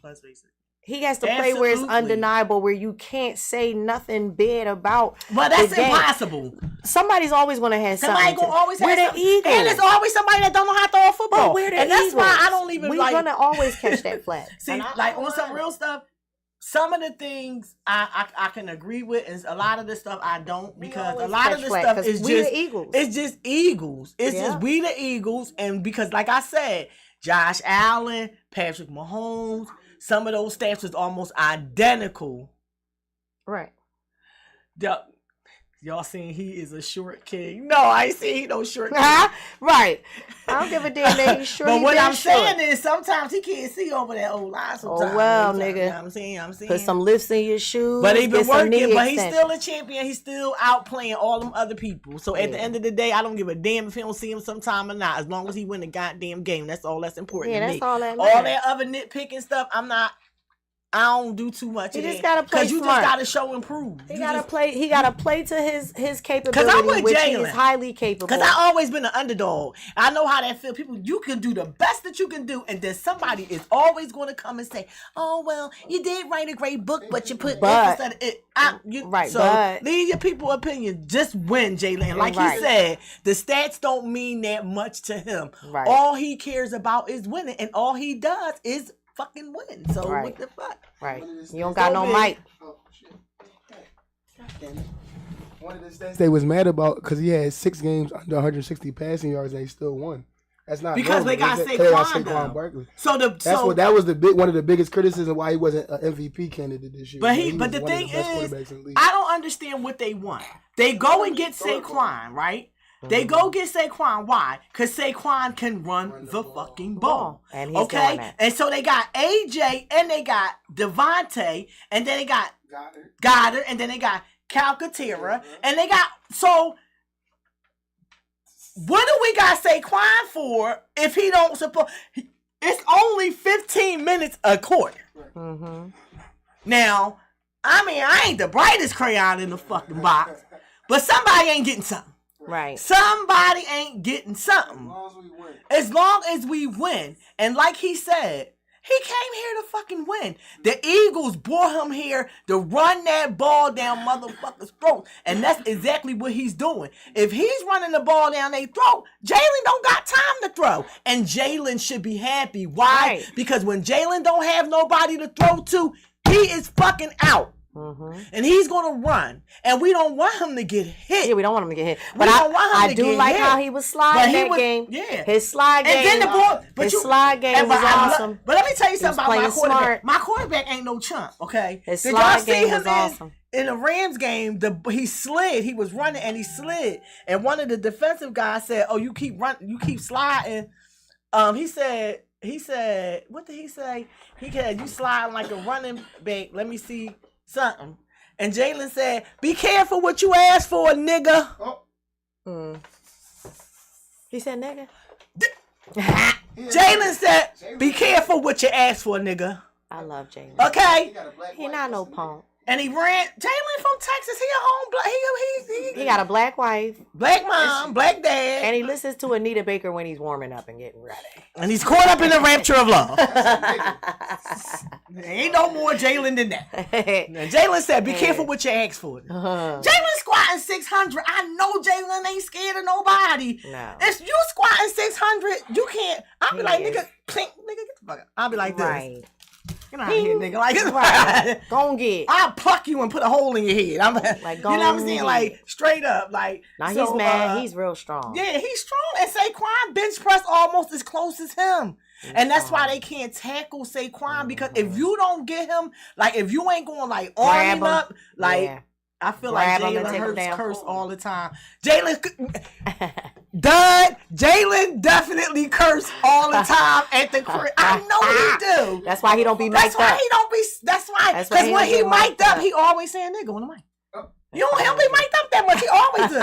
He has to play where it's undeniable, where you can't say nothing bad about. But that's impossible. Somebody's always going to have something. Somebody going to always have something. Eagles. And there's always somebody that don't know how to throw a football. But we're the and Eagles. That's why I don't even We're going to always catch that flag. See, like on some real stuff, some of the things I can agree with, and a lot of the stuff I don't, because a lot of the stuff is just Eagles. It's just Eagles. It's just we the Eagles, and because like I said, Josh Allen, Patrick Mahomes. Some of those stats was almost identical Right. Y'all seen he is a short king? No, I ain't seen he no short king. Right. I don't give a damn that he's short. But what I'm saying is sometimes he can't see over that old line sometimes. Oh, well, nigga. nigga. You know what I'm saying? Put some lifts in your shoes. But he been working, but he's still a champion. He's still outplaying all them other people. So at the end of the day, I don't give a damn if he don't see him sometime or not. As long as he win the goddamn game, that's all that's important to me. That's all that matters. All that other nitpicking stuff, I don't do too much. He just gotta play smart. Because you just gotta show and prove. He gotta play to his capability, I'm with which Jalen. he is highly capable. Because I always been an underdog. I know how that feel. People, you can do the best that you can do, and then somebody is always going to come and say, "Oh well, you did write a great book, but you put this instead of it." Right. So leave your people opinion. Just win, Jalen. Like he said, the stats don't mean that much to him. Right. All he cares about is winning, and all he does is fucking win. So what the fuck? Right. You don't got no mic. Oh shit. One of the stats they was mad about because he had 6 games under 160 passing yards and he still won. That's not because normal. they got Saquon Barkley. So that was one of the biggest criticisms why he wasn't an MVP candidate this year. But the thing is, I don't understand what they want. They go and get Saquon, right? They go get Saquon. Why? Because Saquon can run the fucking ball. And he's doing that. And so they got AJ and they got Devontae and then they got Goddard and then they got Calcaterra and they got what do we got Saquon for if he don't support? It's only 15 minutes a quarter. Mm-hmm. Now, I ain't the brightest crayon in the fucking box, but somebody ain't getting something. Right. Somebody ain't getting something. As long as we win. And like he said, he came here to fucking win. The Eagles brought him here to run that ball down motherfuckers' throat. And that's exactly what he's doing. If he's running the ball down their throat, Jalen don't got time to throw. And Jalen should be happy. Why? Right. Because when Jalen don't have nobody to throw to, he is fucking out. Mm-hmm. And he's gonna run, and we don't want him to get hit. Yeah, we don't want him to get hit. But I do like how he was sliding that game. Yeah, his slide game. And then the ball, his slide game was awesome. But let me tell you something about my quarterback. Smart. My quarterback ain't no chump. Okay, his slide game was awesome. In the Rams game, he slid. He was running and he slid. And one of the defensive guys said, "Oh, you keep running, you keep sliding." He said, what did he say? He said, "You sliding like a running back. Let me see." Something. And Jalen said, "Be careful what you ask for, nigga." He said nigga? Jalen said, "Be careful what you ask for, nigga." I love Jalen. Okay? He not no punk. And he ran. Jalen from Texas. He a home black. He got a black wife, black mom, black dad, and he listens to Anita Baker when he's warming up and getting ready. And he's caught up in the rapture of love. Ain't no more Jalen than that. And Jalen said, "Be careful what you ask for." Jalen squatting 600. I know Jalen ain't scared of nobody. No. If you squatting 600, you can't. I'll be like, nigga, get the fuck up. I'll be like this. Right. Get out of here, nigga. Like, right. Go and get. I'll pluck you and put a hole in your head. I'm like, you know what I'm saying? Like, straight up. Like, now he's mad. He's real strong. Yeah, he's strong. And Saquon bench press almost as close as him. And that's why they can't tackle Saquon, because if you don't get him, like, if you ain't going, like, arm him up, like, I feel like Jalen Hurts curse all the time. Jalen definitely curse all the time at the crib. I know he do. That's why he don't be mic'd up. That's why. Because when he mic'd up, he always saying nigga on the mic. He don't be mic'd up that much. He always do.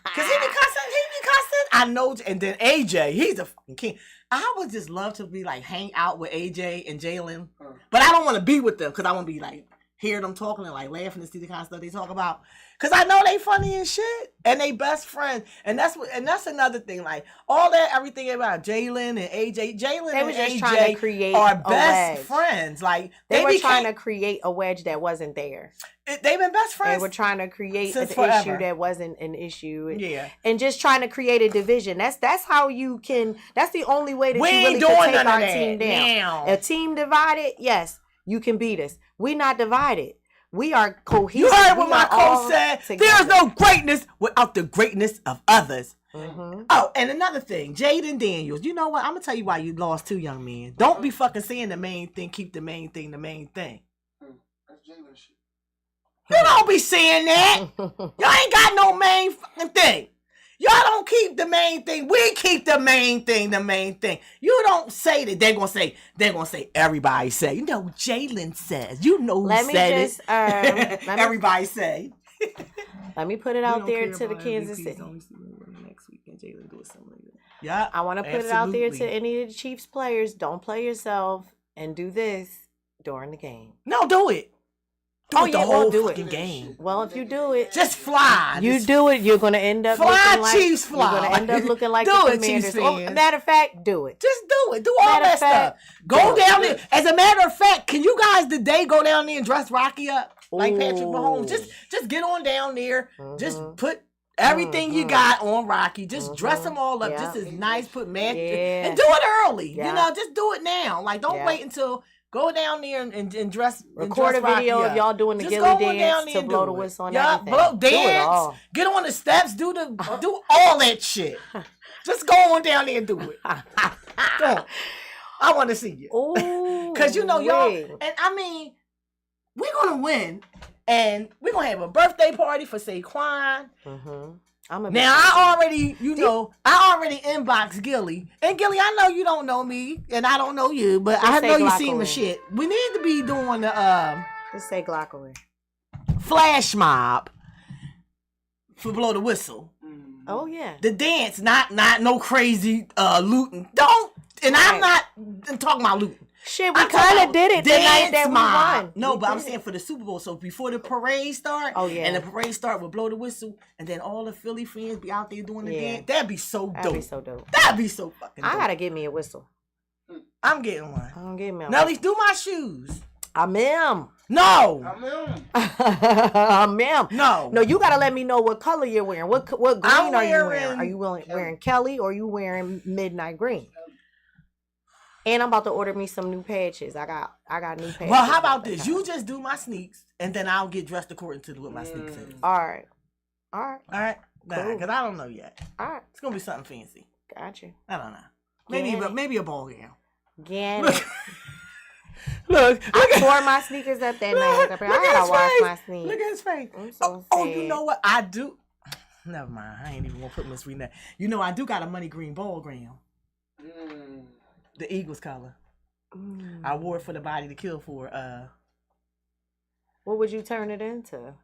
Because he be cussing. I know. And then AJ, he's a fucking king. I would just love to be like, hang out with AJ and Jalen. But I don't want to be with them because I want to be like, hear them talking and like laughing and see the kind of stuff they talk about. Cause I know they funny and shit. And they best friends. And that's another thing. Like all that, everything about Jalen and AJ. Jalen and AJ are best friends. Like they were trying to create a wedge that wasn't there. They've been best friends. They were trying to create an issue that wasn't an issue. Yeah. And just trying to create a division. That's how you can, that's the only way that you really can take our team down. A team divided, yes, you can beat us. We're not divided. We are cohesive. You heard what my coach said. There's no greatness without the greatness of others. Mm-hmm. Oh, and another thing, Jaden Daniels. You know what? I'm gonna tell you why you lost 2 young men. Don't be fucking saying the main thing. Keep the main thing the main thing. That's Jalen shit. You don't be saying that. Y'all ain't got no main fucking thing. Y'all don't keep the main thing. We keep the main thing. You don't say that. They're gonna say everybody say. You know, Jalen says. You know who said it. Everybody say. Let me put it out there to the Kansas City. Next weekend, Jalen do something like that. Yeah. I want to put it out there to any of the Chiefs players. Don't play yourself and do this during the game. No, do it. The whole do fucking game. Well, if you do it, just fly. Do it. You're gonna end up looking like Chiefs fly. You're gonna end up looking like do the it, Commanders. Chiefs Matter of fact, do it. Just do it. Do all that stuff. Go down there. As a matter of fact, can you guys today go down there and dress Rocky up like Patrick Mahomes? Just get on down there. Just put everything you got on Rocky. Just dress them all up. Just as nice. Put match and do it early. You know, just do it now. Like don't wait until. Go down there and dress. Record a video of y'all doing the Gilly dance to blow the whistle and everything. Blow, dance. Get on the steps. Do all that shit. Just go on down there and do it. Go. I want to see you. Because you know y'all. And I mean, we're gonna win, and we're gonna have a birthday party for Saquon. Now I already inboxed Gilly. And Gilly, I know you don't know me and I don't know you, but I know you seen my shit. We need to be doing the just say Glockaway. Flash mob for blow the whistle. Oh yeah. The dance, not no crazy looting. Don't I'm not talking about looting. Shit, we kind of did it the night that we won. No, but I'm saying for the Super Bowl. So before the parade start, and the parade start will blow the whistle, and then all the Philly fans be out there doing the dance. That'd be so dope. That'd be so fucking dope. I gotta get me a whistle. I'm getting one. I'm getting me a Nelly, do my shoes. I'm in. No. I'm in. No, you gotta let me know what color you're wearing. What green are you wearing? Are you wearing Kelly or are you wearing midnight green? And I'm about to order me some new patches. I got new patches. Well, how about this? You just do my sneaks, and then I'll get dressed according to what my sneaks is. All right. Nah, because I don't know yet. All right. It's going to be something fancy. Got you. I don't know. Maybe a ball gown. Look, I tore my sneakers up that night. I gotta wash my sneakers. Look at his face. I'm so sad. You know what? I do. Never mind. I ain't even going to put Miss Rena. You know, I do got a money green ball gown. The Eagles color. I wore it for the body to kill for. What would you turn it into?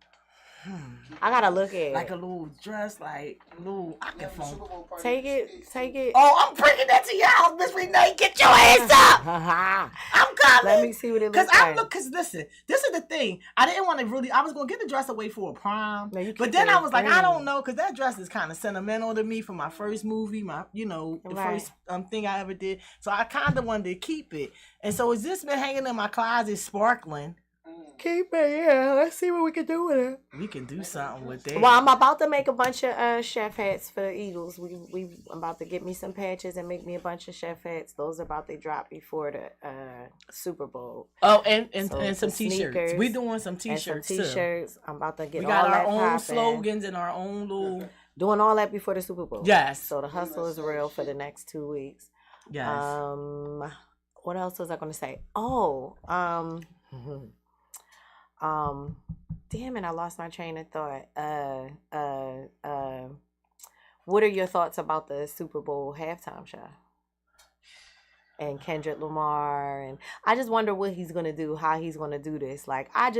I gotta look at it. Like a little dress, like little octaphone. Take it. Oh, I'm bringing that to y'all, Miss Renee. Get your ass up. I'm coming. Let me see what it looks like. Because listen, this is the thing. I didn't want to really. I was gonna get the dress away for a prom, but then I was like, I don't know, because that dress is kind of sentimental to me for my first movie, the first thing I ever did. So I kind of wanted to keep it, and so it's just been hanging in my closet, sparkling. Keep it, yeah. Let's see what we can do with it. We can do something with that. Well, I'm about to make a bunch of chef hats for the Eagles. I'm about to get me some patches and make me a bunch of chef hats. Those are about to drop before the Super Bowl. Oh, and some t-shirts. We're doing some t-shirts too. T-shirts. I'm about to get. We got our own slogans and our own little. Doing all that before the Super Bowl. Yes. So the hustle is real for the next 2 weeks. Yes. What else was I going to say? Oh, damn it, I lost my train of thought. What are your thoughts about the Super Bowl halftime show? And Kendrick Lamar, and I just wonder what he's gonna do, how he's gonna do this. Like, I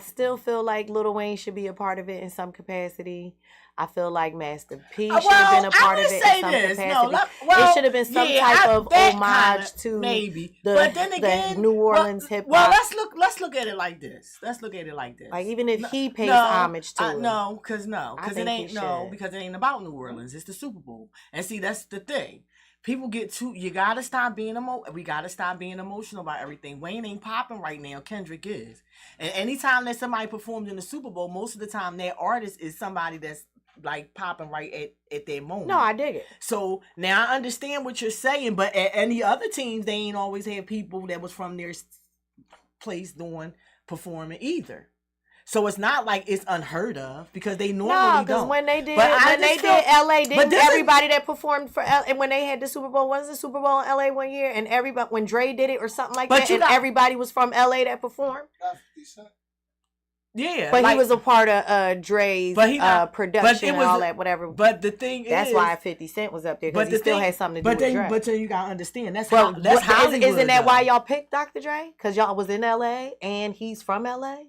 still feel like Lil Wayne should be a part of it in some capacity. I feel like Master P should have been a part of it in some capacity. It should have been some type of homage to the New Orleans hip hop. Well, let's look at it like this. Like, even if he pays homage to it. No, because it ain't about New Orleans. It's the Super Bowl. And see, that's the thing. People we gotta stop being emotional about everything. Wayne ain't popping right now. Kendrick is. And anytime that somebody performs in the Super Bowl, most of the time that artist is somebody that's like popping right at that moment. No, I dig it. So now I understand what you're saying, but at any other teams, they ain't always had people that was from their place performing either. So it's not like it's unheard of, because they normally don't. When they did LA, didn't everybody that performed for LA, and when they had the Super Bowl, was the Super Bowl in LA one year, and everybody, when Dre did it or something like that, and everybody was from LA that performed? Yeah, but he was a part of Dre's production and all that, whatever. But the thing that's why 50 Cent was up there, because he still had something to do with Dre. But then you gotta understand that's Hollywood. Isn't that why y'all picked Dr. Dre? Because y'all was in L.A. and he's from L.A.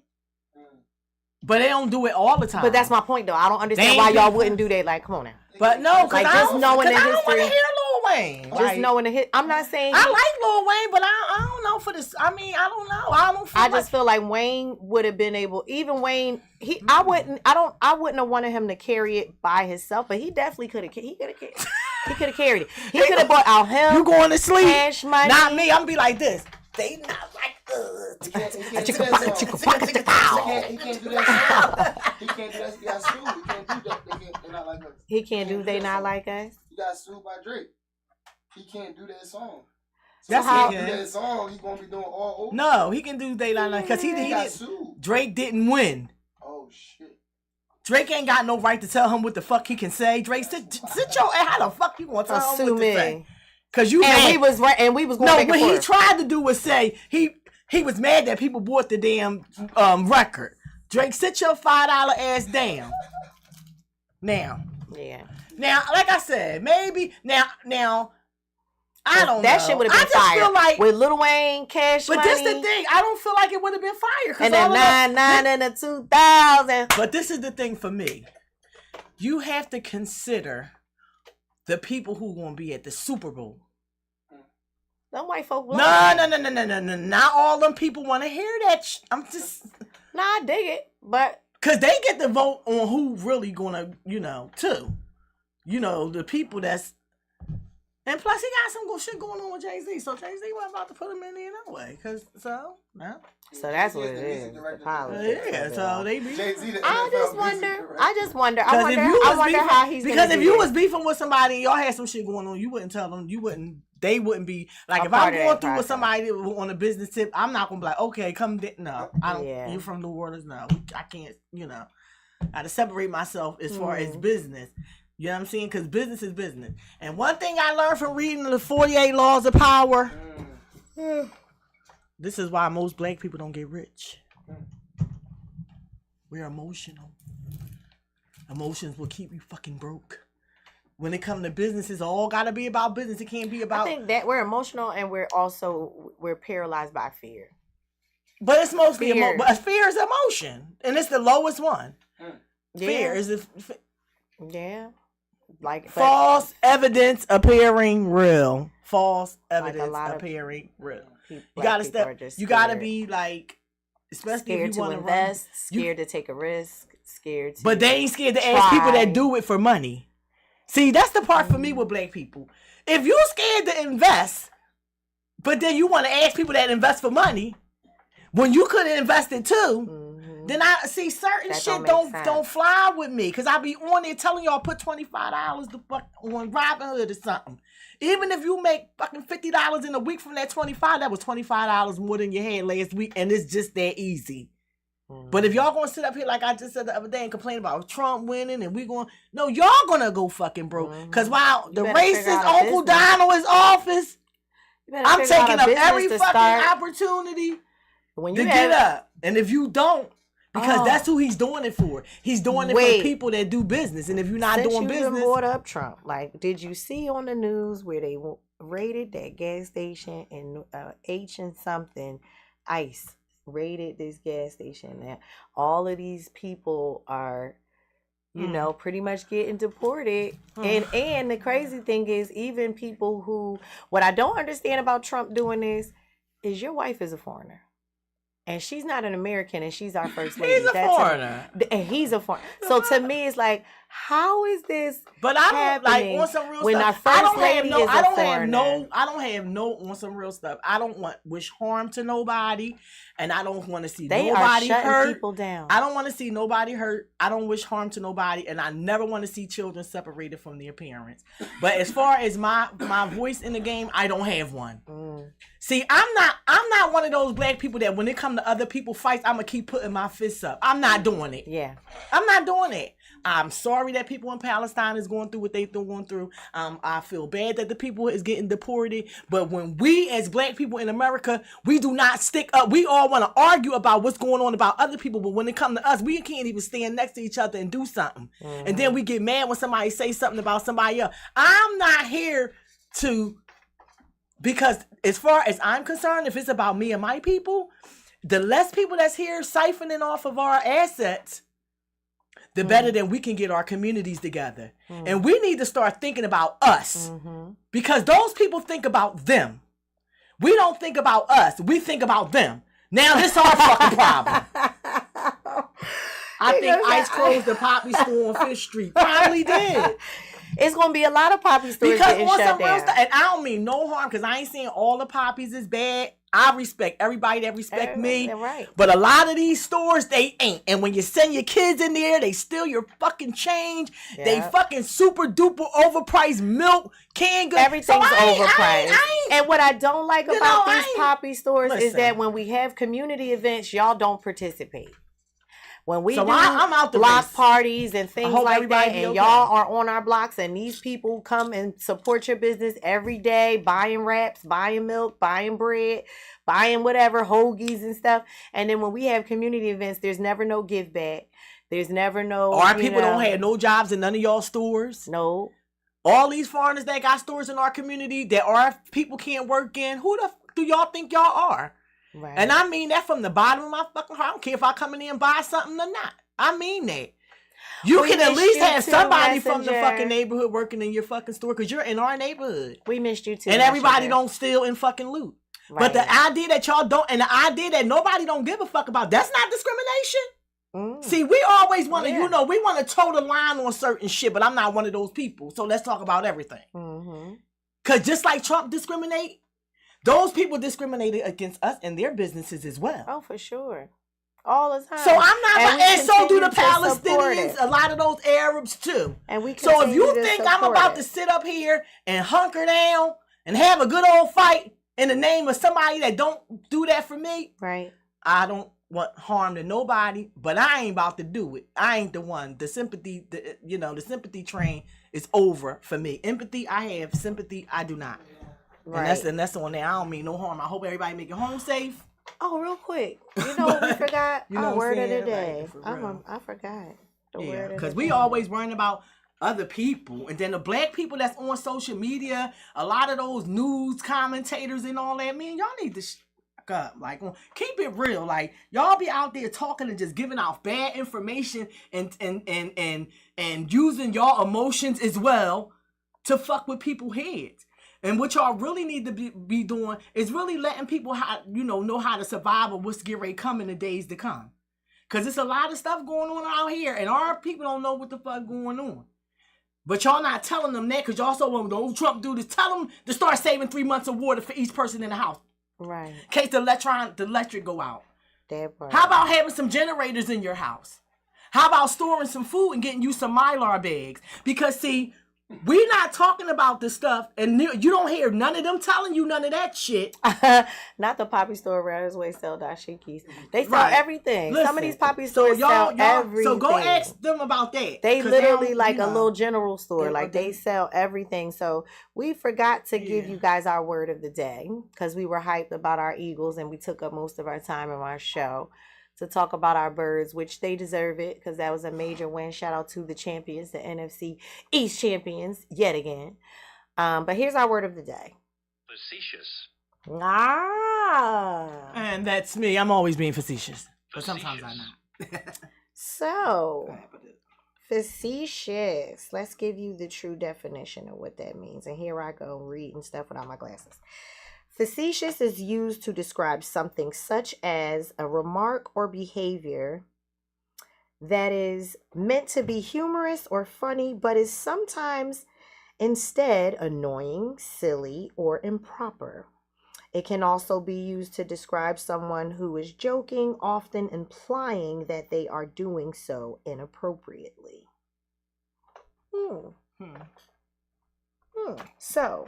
But they don't do it all the time. But that's my point, though. I don't understand why y'all wouldn't do that. Like, come on now. But no, because I don't want to hear Lil Wayne. Just knowing the hit. I'm not saying I like Lil Wayne, but I don't know for this. I mean, I don't know. I just feel like Wayne would have been able. Even Wayne, I wouldn't have wanted him to carry it by himself, but he definitely could have. He could have carried it. He could have bought out him. You going to sleep? Cash money. Not me. I'm gonna be like this. They not like us. He can't do that song. He can't do that. He got sued. He can't do that. They not like us. He can't do They Not Like Us. He got sued by Drake. He can't do that song. So how he do that song, he gonna be doing all over. No, he can do They Not Like because he got sued. Drake didn't win. Oh shit. Drake ain't got no right to tell him what the fuck he can say. Drake, sit your how the fuck you gonna tell him what to say? Cause you and we was right, and we was going back and what forth. He tried to do was say he was mad that people bought the damn record. Drake, sit your $5 ass down. Now, yeah. Now, like I said, maybe now I don't know. That shit would have been fire. Feel like, with Lil Wayne, Cash Money. But this the thing. I don't feel like it would have been fire. And then 9 and the 2000. But this is the thing for me. You have to consider the people who going to be at the Super Bowl. Them white folk. No. Not all them people want to hear that. I'm just. Nah, I dig it, but because they get to vote on who really gonna, too. The people that's. And plus, he got some good shit going on with Jay-Z. So Jay-Z was about to put him in there anyway. So that's what it is. The politics. Yeah, so they be. I just wonder how he's. Because if you was beefing with somebody and y'all had some shit going on, you wouldn't tell them. They wouldn't be like, if I'm going through with somebody on a business tip, I'm not gonna be like, okay, come. No, I don't. Yeah. You from New Orleans? No, I can't. I had to separate myself as far as business. You know what I'm saying? Because business is business. And one thing I learned from reading the 48 Laws of Power, this is why most black people don't get rich. We're emotional. Emotions will keep you fucking broke. When it comes to business, it's all got to be about business. It can't be about... I think that we're emotional and we're paralyzed by fear. But it's mostly... But fear is emotion. And it's the lowest one. Yeah. Fear is... Yeah. False evidence appearing real. False evidence appearing real. You gotta step. You gotta be like, especially scared if you want to invest, scared to take a risk, scared to. But they ain't scared to ask people that do it for money. See, that's the part for me with black people. If you're scared to invest, but then you want to ask people that invest for money, when you could have invested too. Then I see certain shit don't fly with me, because I be on there telling y'all put $25 to fuck on Robinhood or something. Even if you make fucking $50 in a week from that $25, that was $25 more than you had last week, and it's just that easy. But if y'all gonna sit up here like I just said the other day and complain about Trump winning and y'all gonna go fucking broke. Because while the racist Uncle Donald is office, I'm taking up every fucking opportunity to get up. And if you don't, because that's who he's doing it for. He's doing it for people that do business. And if you're not doing business... Since you brought up Trump, like, did you see on the news where they raided that gas station in H and something, ICE raided this gas station? Now, all of these people are, pretty much getting deported. And the crazy thing is, even people who... What I don't understand about Trump doing this is your wife is a foreigner. And she's not an American, and she's our first lady. He's a foreigner. And he's a foreigner. So to me, it's like, how is this But I don't, like, on some real when stuff. our first lady is a foreigner? I don't have no, on some real stuff. I don't wish harm to nobody, and I don't want to see nobody hurt. People down. I don't want to see nobody hurt. I don't wish harm to nobody, and I never want to see children separated from their parents. But as far as my voice in the game, I don't have one. See, I'm not one of those black people that when it come to other people fights, I'm gonna keep putting my fists up. I'm not doing it. Yeah, I'm not doing it. I'm sorry sorry that people in Palestine is going through what they've been going through. I feel bad that the people is getting deported. But when we as black people in America, we do not stick up. We all want to argue about what's going on about other people. But when it comes to us, we can't even stand next to each other and do something. Mm-hmm. And then we get mad when somebody say something about somebody else. I'm not here to, because as far as I'm concerned, if it's about me and my people, the less people that's here siphoning off of our assets, the better that we can get our communities together. And we need to start thinking about us, because those people think about them. We don't think about us. We think about them. Now this our fucking problem. I think ICE closed the Poppy store on Fifth Street. Probably did. It's going to be a lot of Poppy stores getting shut down. And I don't mean no harm, because I ain't saying all the Poppies is bad. I respect everybody that respect me. Right. But a lot of these stores, they ain't. And when you send your kids in there, they steal your fucking change. Yep. They fucking super duper overpriced milk, canned goods. Everything's overpriced. And what I don't like about these Poppy stores is that when we have community events, y'all don't participate. When we do I'm out the block race. Parties and things like that, and y'all are on our blocks, and these people come and support your business every day, buying wraps, buying milk, buying bread, buying whatever, hoagies and stuff. And then when we have community events, there's never no give back. There's never no... Our people don't have no jobs in none of y'all stores. No. All these foreigners that got stores in our community that our people can't work in, who the do y'all think y'all are? Right. And I mean that from the bottom of my fucking heart. I don't care if I come in here and buy something or not. I mean that. You can at least have somebody from the fucking neighborhood working in your fucking store, because you're in our neighborhood. We missed you too. And everybody don't steal and fucking loot. Right. But the idea that y'all don't, and the idea that nobody don't give a fuck about, that's not discrimination. See, we always want to, we want to toe the line on certain shit, but I'm not one of those people. So let's talk about everything. Because just like Trump discriminate, those people discriminated against us and their businesses as well. Oh, for sure. All the time. So I'm not, and so do the Palestinians, a lot of those Arabs too. And we so if you think I'm about to sit up here and hunker down and have a good old fight in the name of somebody that don't do that for me, right? I don't want harm to nobody, but I ain't about to do it. I ain't the one. The sympathy, the sympathy train is over for me. Empathy, I have. Sympathy, I do not. Right. And that's on there. I don't mean no harm. I hope everybody make it home safe. Oh, real quick. You know what we forgot? Our word of the day. I forgot. The word of the day. Because we always worrying about other people. And then the black people that's on social media, a lot of those news commentators and all that, man, y'all need to up. Like, keep it real. Like, y'all be out there talking and just giving out bad information and using y'all emotions as well to fuck with people's heads. And what y'all really need to be doing is really letting people know how to survive or what's getting ready to come in the days to come. Because there's a lot of stuff going on out here, and our people don't know what the fuck going on. But y'all not telling them that, because y'all so when the old Trump do this, tell them to start saving 3 months of water for each person in the house. Right. In case the electric go out. That part. How about having some generators in your house? How about storing some food and getting you some Mylar bags? Because see, we not talking about this stuff, and you don't hear none of them telling you none of that shit. Not the poppy store around his way sell dashikis. They sell everything. Listen, some of these poppy stores sell everything. So go ask them about that. They literally like a little general store. Like they sell everything. So we forgot to give you guys our word of the day because we were hyped about our Eagles and we took up most of our time in our show to talk about our birds, which they deserve it because that was a major win. Shout out to the champions, the NFC East champions, yet again. But here's our word of the day. Facetious. And that's me. I'm always being facetious. But sometimes I'm not. So, facetious. Let's give you the true definition of what that means. And here I go reading stuff without my glasses. Facetious is used to describe something such as a remark or behavior that is meant to be humorous or funny, but is sometimes instead annoying, silly, or improper. It can also be used to describe someone who is joking, often implying that they are doing so inappropriately. So,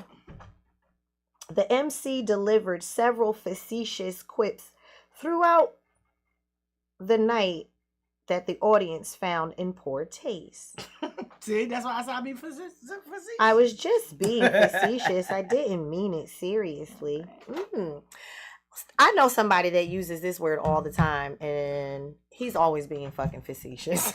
the MC delivered several facetious quips throughout the night that the audience found in poor taste. See, that's why I said I be facetious. I was just being facetious. I didn't mean it seriously. I know somebody that uses this word all the time, and he's always being fucking facetious.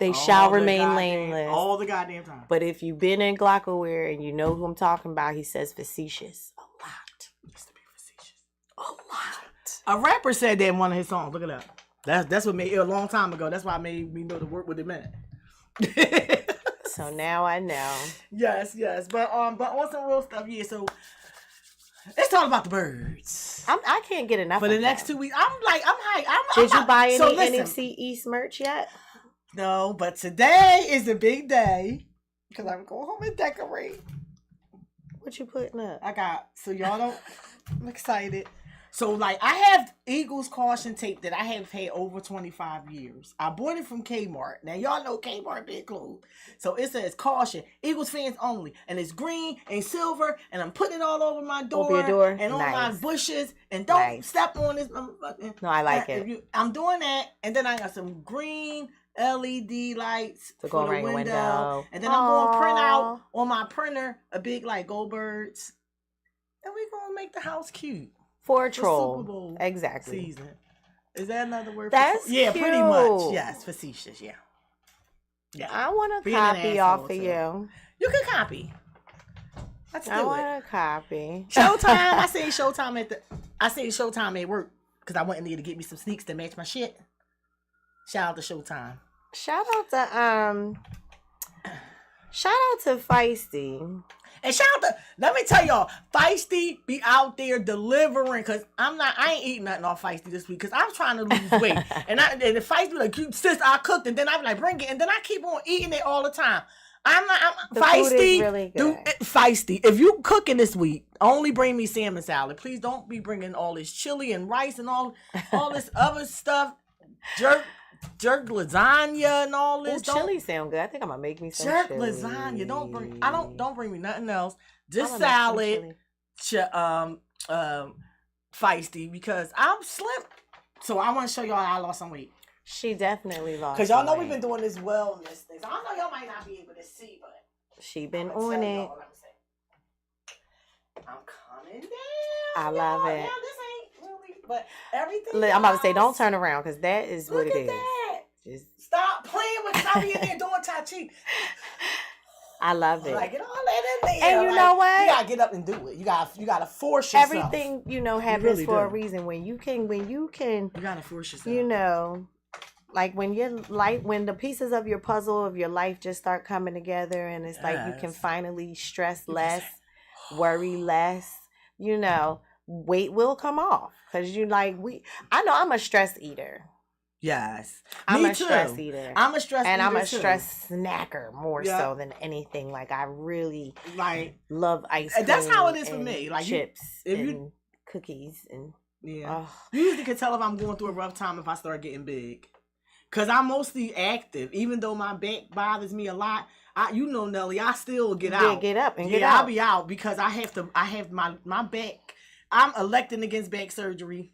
They shall remain nameless. All the goddamn time. But if you've been in Glockaware and you know who I'm talking about, he says facetious a lot. He used to be facetious. A lot. A rapper said that in one of his songs. Look it up. That's what made it a long time ago. That's why I made me know the word what it meant. So now I know. Yes. But on some real stuff, yeah. So let's talk about the birds. I can't get enough for the next 2 weeks. I'm hyped. Did you buy any NFC East merch yet? No, but today is a big day because I'm going home and decorate. What you putting up? I'm excited. So, like, I have Eagles caution tape that I have had over 25 years. I bought it from Kmart. Now, y'all know Kmart big clothes. So, it says caution, Eagles fans only. And it's green and silver. And I'm putting it all over my door. Over your door? And on my bushes. And don't step on this. No, I like it. I'm doing that. And then I got some green LED lights to go around the window. And then I'm going to print out on my printer a big, like, Go Birds. And we're going to make the house cute. For a troll. Super Bowl exactly. Season. Is that another word? That's yeah, cute. Pretty much. Yes, facetious. Yeah. I want to copy off of you. You can copy. Let's do it. I want to copy. Showtime. I say Showtime at work because I went in there to get me some sneaks to match my shit. Shout out to Showtime. Shout out to Feisty. And shout out to, let me tell y'all, Feisty be out there delivering, because I ain't eating nothing off Feisty this week, because I'm trying to lose weight. and the Feisty be like, sis, I cooked, and then I'm like, bring it, and then I keep on eating it all the time. The Feisty. food is really good. Feisty. If you cooking this week, only bring me salmon salad. Please don't be bringing all this chili and rice and all this other stuff. Jerk lasagna and all this. Chili sound good. I think I'm gonna make me some jerk chili. lasagna. Don't bring me nothing else. Just salad. Feisty, because I'm slim. So I want to show y'all how I lost some weight. She definitely lost. Because y'all know we've been doing this wellness thing. So I know y'all might not be able to see, but she been on it. I'm coming down. I love it. Now, this ain't really, but everything. Look, I'm about to say, don't turn around, because that is what it is. Just stop playing with it. I'll be in there doing Tai Chi. I love it. Like, get all that in there. And you know what? You gotta get up and do it. You gotta force yourself. Everything, happens really for a reason. When you can, you gotta force yourself. Like when the pieces of your puzzle of your life just start coming together, and it's like you can finally stress less, worry less. Weight will come off, because I know I'm a stress eater. Yes, I'm a stress eater. I'm a stress and eater I'm a too. stress snacker more so than anything. Like, I really love ice cream. That's how it is for me. Like chips and cookies and you usually can tell if I'm going through a rough time if I start getting big, because I'm mostly active. Even though my back bothers me a lot, Nelly, I still get out. Get up and get out. I'll be out because I have my back. I'm electing against back surgery.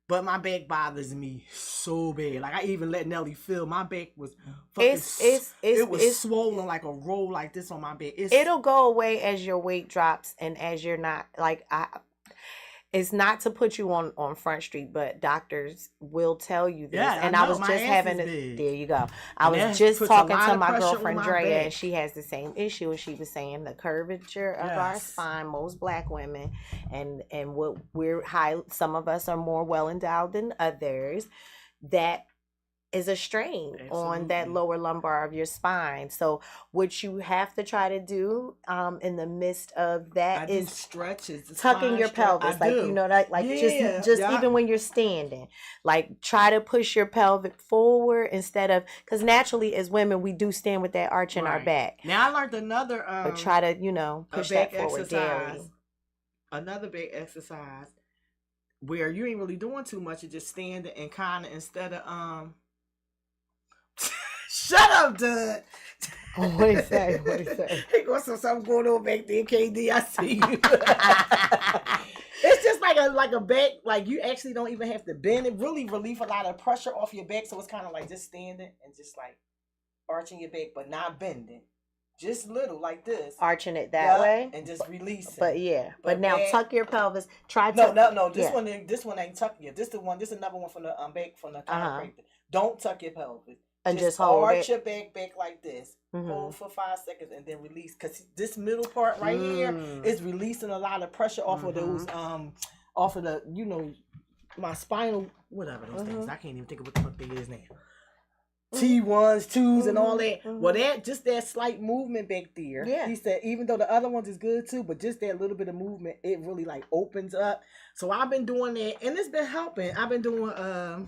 But my back bothers me so bad. Like, I even let Nelly feel my back was fucking. It was swollen like a roll like this on my back. It'll go away as your weight drops and as you're not it's not to put you on Front Street, but doctors will tell you this. Yeah, and I was just having there you go. I was just talking to my girlfriend Drea, and she has the same issue, and she was saying the curvature of our spine, most black women, and what we're high, some of us are more well endowed than others, that is a strain on that lower lumbar of your spine. So what you have to try to do in the midst of that is stretches, tucking your pelvis, just even when you're standing, like try to push your pelvic forward instead of, because naturally as women we do stand with that arch in our back. Now I learned another but try to push that forward daily. Another big exercise where you ain't really doing too much, you just standing and kind of instead of shut up, Dud. What he say? Hey, got something going on back there, KD. I see you. It's just like like a back, like you actually don't even have to bend. It really relieve a lot of pressure off your back. So it's kind of like just standing and just like arching your back, but not bending. Just little like this. Arching it that way. And just releasing. But yeah. But now tuck your pelvis. Try to No. This one ain't tucking you. This another one from the back from the chiropractor. Don't tuck your pelvis. And just hold arch your back like this. Mm-hmm. Hold for 5 seconds and then release. Cause this middle part right here is releasing a lot of pressure off of those off of the my spinal whatever those things. I can't even think of what the fuck they is now. T1s, 2s, and all that. Well, that slight movement back there. Yeah. He said, even though the other ones is good too, but just that little bit of movement, it really like opens up. So I've been doing that, and it's been helping. I've been doing, I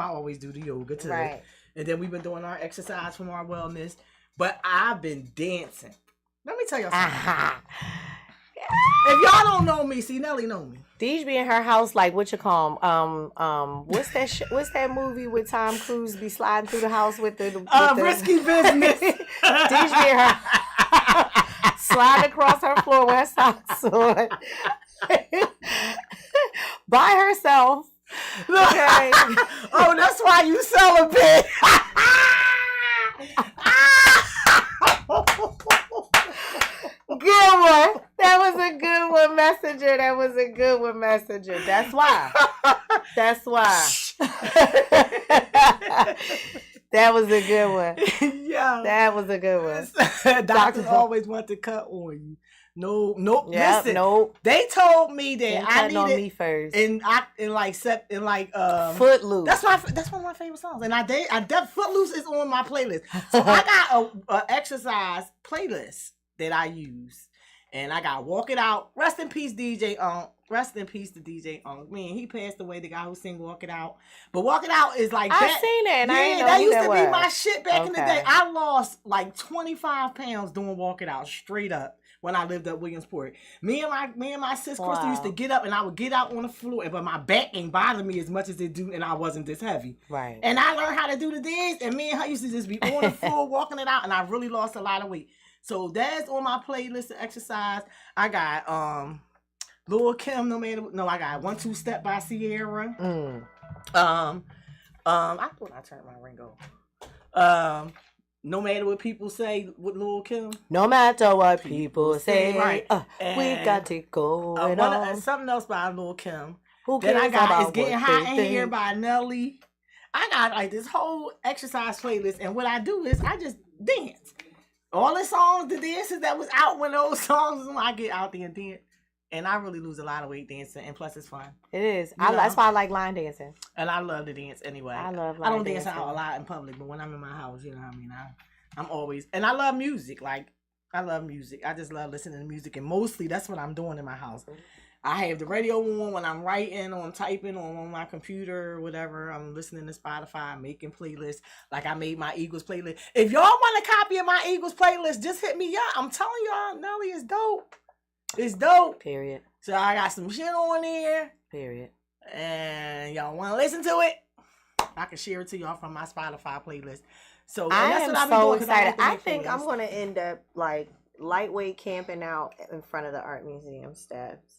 always do the yoga too, right? And then we've been doing our exercise from our wellness. But I've been dancing. Let me tell y'all something. If y'all don't know me, see Nelly know me. Deej be in her house like what you call 'em? What's that movie with Tom Cruise be sliding through the house with the Risky Business. Deej be in her sliding across her floor with her socks on by herself. Okay. Oh, that's why you celibate. Good one. That was a good one, Messenger. That's why. That was a good one. Yeah. That was a good one. Doctors always want to cut on you. No. Yep, listen. nope. They told me that I needed on me first. Footloose. That's one of my favorite songs. And Footloose is on my playlist. So I got a exercise playlist that I use. And I got Walk It Out. Rest in peace, DJ Unk. Rest in peace to DJ Unk. Man, he passed away, the guy who sang Walk It Out. But Walk It Out is like I seen it, and I didn't know that who used that to was. be my shit back in the day. I lost like 25 pounds doing Walk It Out straight up when I lived up Williamsport. Me and my sis Crystal used to get up, and I would get out on the floor, but my back ain't bother me as much as it do, and I wasn't this heavy. Right. And I learned how to do the dance, and me and her used to just be on the floor walking it out, and I really lost a lot of weight. So that's on my playlist of exercise. I got Lil' Kim, I got 1-2 Step by Sierra. I thought I turned my ring off. No matter what people say with Lil' Kim. No matter what people say, right. We got it going on. Something else by Lil' Kim. Who Then I got It's Getting Hot in think? Here by Nelly. I got like this whole exercise playlist, and what I do is I just dance. All the songs, the dances that was out when those songs, I get out there and dance. And I really lose a lot of weight dancing, and plus it's fun. It is. That's why I like line dancing. And I love to dance anyway. I don't dance out a lot in public, but when I'm in my house, you know what I mean? I'm always, and I love music. Like, I love music. I just love listening to music, and mostly that's what I'm doing in my house. I have the radio on when I'm writing or I'm typing on my computer or whatever. I'm listening to Spotify, making playlists. Like I made my Eagles playlist. If y'all want a copy of my Eagles playlist, just hit me up. I'm telling y'all, Nelly is dope. It's dope. Period. So I got some shit on there. Period. And y'all want to listen to it? I can share it to y'all from my Spotify playlist. So I am so excited. I think I'm going to end up like lightweight camping out in front of the art museum steps.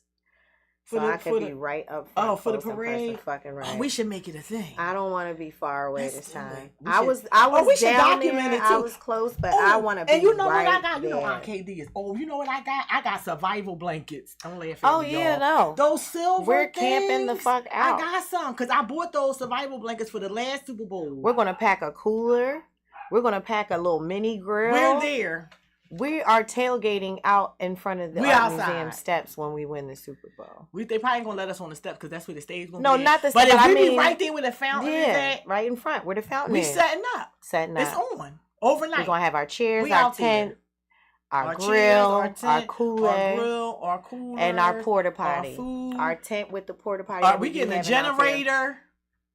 So I could be right up front. For the parade. Fucking right. Oh, we should make it a thing. I don't want to be far away this time. I was down document there. I was close, but I want to be. And you know what I got? There. You know Aunt KD is. Oh, you know what I got? I got survival blankets. I'm laughing. Oh yeah, no. Those silver. We're camping the fuck out. I got some because I bought those survival blankets for the last Super Bowl. We're gonna pack a cooler. We're gonna pack a little mini grill. We're there. We are tailgating out in front of the art museum steps when we win the Super Bowl. They probably gonna let us on the steps because that's where the stage gonna be. No, not the steps. But if we be right there where the fountain is at, right in front where the fountain is. We setting up. It's on overnight. We're gonna have our chairs, our tent, our grill, our cooler, and our porta potty. Our tent with the porta potty. We getting a generator.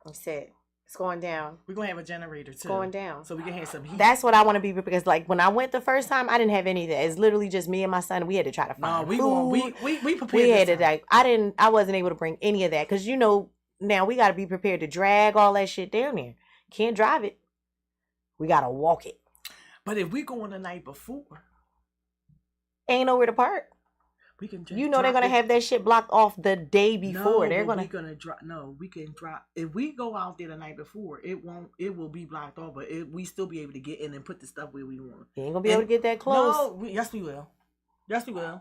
That's it. It's going down. We're going to have a generator, too. It's going down. So we can have some heat. That's what I want to be, because, like, when I went the first time, I didn't have any of that. It's literally just me and my son. We had to try to find food. We prepared. We had to, like, I wasn't able to bring any of that. Because, you know, now we got to be prepared to drag all that shit down there. Can't drive it. We got to walk it. But if we go on the night before. Ain't nowhere to park. We can just You know they're gonna have that shit blocked off the day before. They're gonna. We gonna drop. No, we can drop. If we go out there the night before, it won't. It will be blocked off, but we still be able to get in and put the stuff where we want. You ain't gonna be able to get that close. No, yes we will. Yes we will.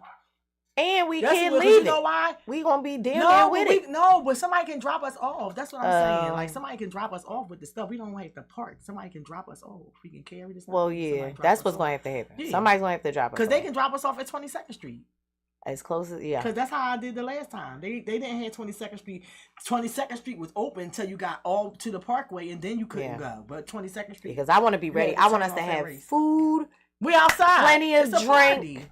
And we can't leave it. You know why? We gonna be damn there with it. No, but somebody can drop us off. That's what I'm saying. Like somebody can drop us off with the stuff. We don't have to park. Somebody can drop us off. We can carry this stuff. Well, yeah, that's what's gonna have to happen. Yeah. Somebody's gonna have to drop us. Because they can drop us off at 22nd Street. As close as Because that's how I did the last time. They didn't have 22nd Street. 22nd Street was open until you got all to the Parkway, and then you couldn't go. But 22nd Street. Because I want to be ready. I want us to have food. We outside. Plenty of drink.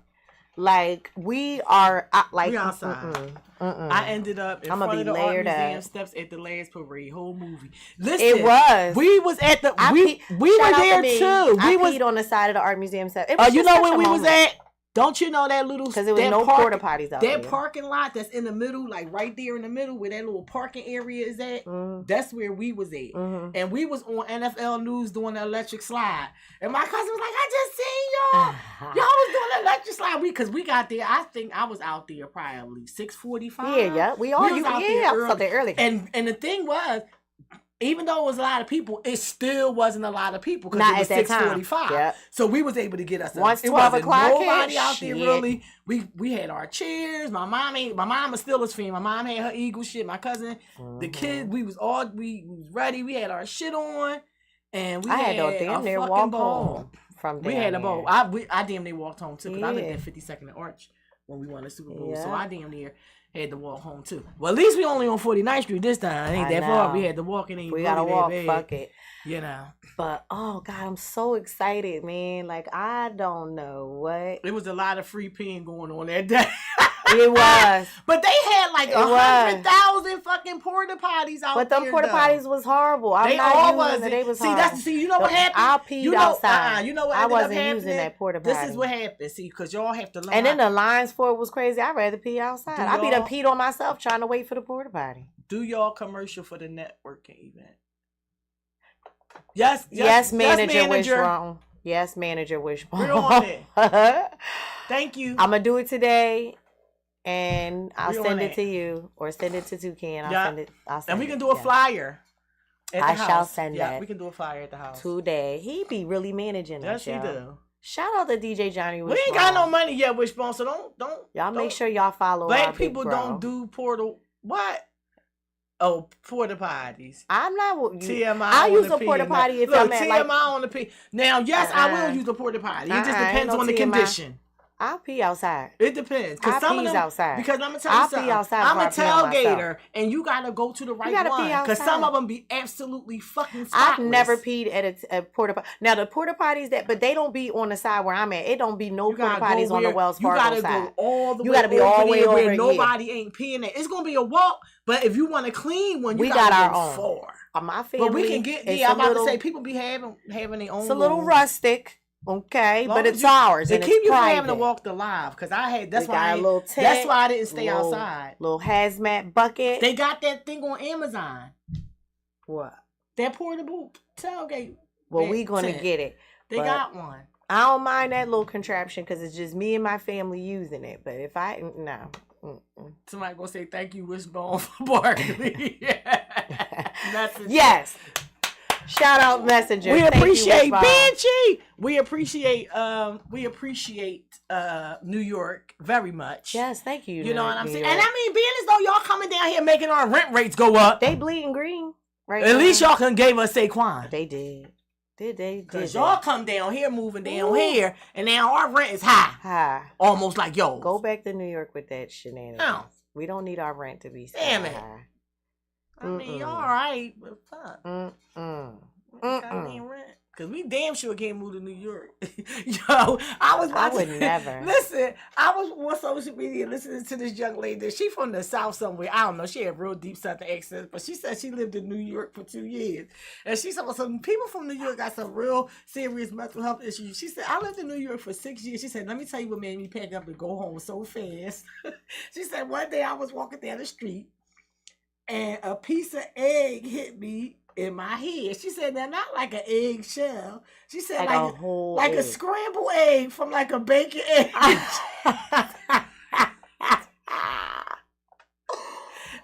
Like we are. Like we outside. I ended up in front of the art museum steps at the last parade. Whole movie. Listen, it was. We was at the. We were there too. I peed on the side of the art museum steps. You know where we was at? Don't you know that little? Because there was no porta potties out there. That parking lot that's in the middle, like right there in the middle, where that little parking area is at. That's where we was at, and we was on NFL News doing the electric slide. And my cousin was like, "I just seen y'all. Y'all was doing the electric slide. Because we got there. I think I was out there probably 6:45. Yeah, we all was out there early. And the thing was, even though it was a lot of people, it still wasn't a lot of people because it was 6:45. Yep. So we was able to get us. Once 12 o'clock, nobody out there really. We had our chairs. My mom was still a fan. My mom had her Eagle shit. My cousin, the kids, we was ready. We had our shit on, and we had a fucking ball. We had a ball. I damn near walked home too because I lived in 52nd and Arch when we won the Super Bowl. So I damn near had to walk home too. Well, at least we only on 49th Street this time. It ain't that far. We had to walk and we gotta walk. Fuck it. You know. But oh God, I'm so excited, man. Like I don't know what. It was a lot of free peeing going on that day. It was. But they had like 100,000 fucking porta potties out there. But them porta potties was horrible. They was horrible. You know what happened? I peed outside. You know what I wasn't using that porta potty. This is what happened. See, because y'all have to learn. And then the lines for it was crazy. I'd rather pee outside. I be done peed on myself trying to wait for the porta potty. Do y'all commercial for the networking event? Yes, manager wish wrong. Yes, manager wish wrong. We're on it. Thank you. I'm going to do it today. And I'll send it to you or send it to Toucan. I'll send it. And we can do a flyer. I shall send that. We can do a flyer at the house today. He be really managing that. Yes, he do. Shout out to DJ Johnny Wishbone. We ain't got no money yet, Wishbone. So don't. Y'all make sure y'all follow. Black people don't do what? Oh, porta potties. I'm not. TMI. I'll use a porta potty if I'm at TMI on the P. Now, yes, I will use a porta potty. It just depends on the condition. I'll pee outside. It depends. Because some of them outside. Because I'm gonna tell you something. I'm a tailgater, and you gotta go to the right one. Because some of them be absolutely fucking spotless. I've never peed at a porta potty. Now the porta potties but they don't be on the side where I'm at. It don't be no porta potties on the Wells Fargo side. You gotta go all the way. You gotta be all the way over where nobody ain't peeing at. It's gonna be a walk, but if you want a clean one, you got our own. My family. But we can get. I'm about to say people be having their own. It's a little rustic. Okay, but it's ours. They keep you from having to walk the live because I had. That's why. That's why I didn't stay outside. Little hazmat bucket. They got that thing on Amazon. What? That portable tailgate. Well, we gonna get it. They got one. I don't mind that little contraption because it's just me and my family using it. But if somebody gonna say thank you, Wishbone, for barking. Yes. Shout out Messenger. We appreciate Benchy. We appreciate New York very much. Yes, thank you. You know what I'm saying? And I mean, being as though y'all coming down here making our rent rates go up. They bleeding green, right? At least y'all can gave us Saquon. They did. They Because y'all come down here, moving down here, and now our rent is high. Almost like yo. Go back to New York with that shenanigans. No. We don't need our rent to be so damn it. high. I mean, y'all alright, but fuck. Cause we damn sure can't move to New York. Yo, I would never. Listen, I was on social media listening to this young lady. She from the South somewhere. I don't know. She had real deep Southern accent, but she said she lived in New York for 2 years. And she said, well, some people from New York got some real serious mental health issues. She said, I lived in New York for 6 years. She said, let me tell you what made me pack up and go home so fast. She said, one day I was walking down the street and a piece of egg hit me in my head. She said, now not like an egg shell. She said like a scrambled egg from like a bacon egg.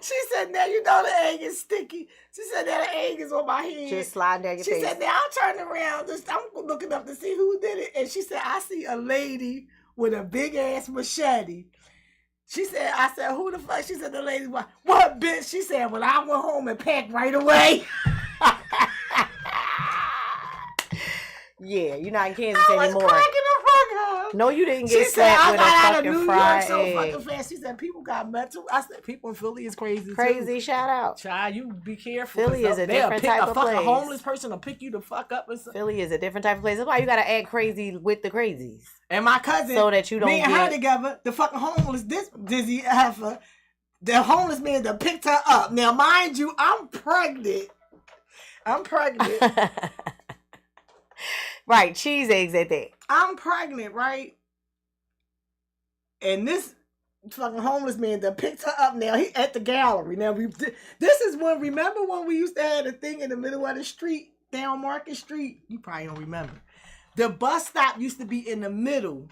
She said, now you know the egg is sticky. She said, now the egg is on my head. Just slide down your She face. said, now I'm turning around. I'm looking up to see who did it. And she said, I see a lady with a big ass machete. She said, I said, who the fuck? She said, the lady, what bitch? She said, well, I went home and packed right away. Yeah, you're not in Kansas I was anymore. cracking the fuck up. No, you didn't She get said, slapped I with a got out of fucking New York fried so egg. fucking fast. She said, people got mental. I said, people in Philly is crazy Crazy, too. shout out. Child, you be careful. Philly is a different type of place. A homeless person will pick you the fuck up. Philly is a different type of place. That's why you gotta act crazy with the crazies. And my cousin, so that you don't me and her together, the fucking homeless, this dizzy heifer, the homeless man that picked her up. Now, mind you, I'm pregnant. Right, cheese eggs at that. I'm pregnant, right? And this fucking homeless man that picked her up now, he at the gallery. Now, this is when, remember when we used to have a thing in the middle of the street, down Market Street? You probably don't remember. The bus stop used to be in the middle.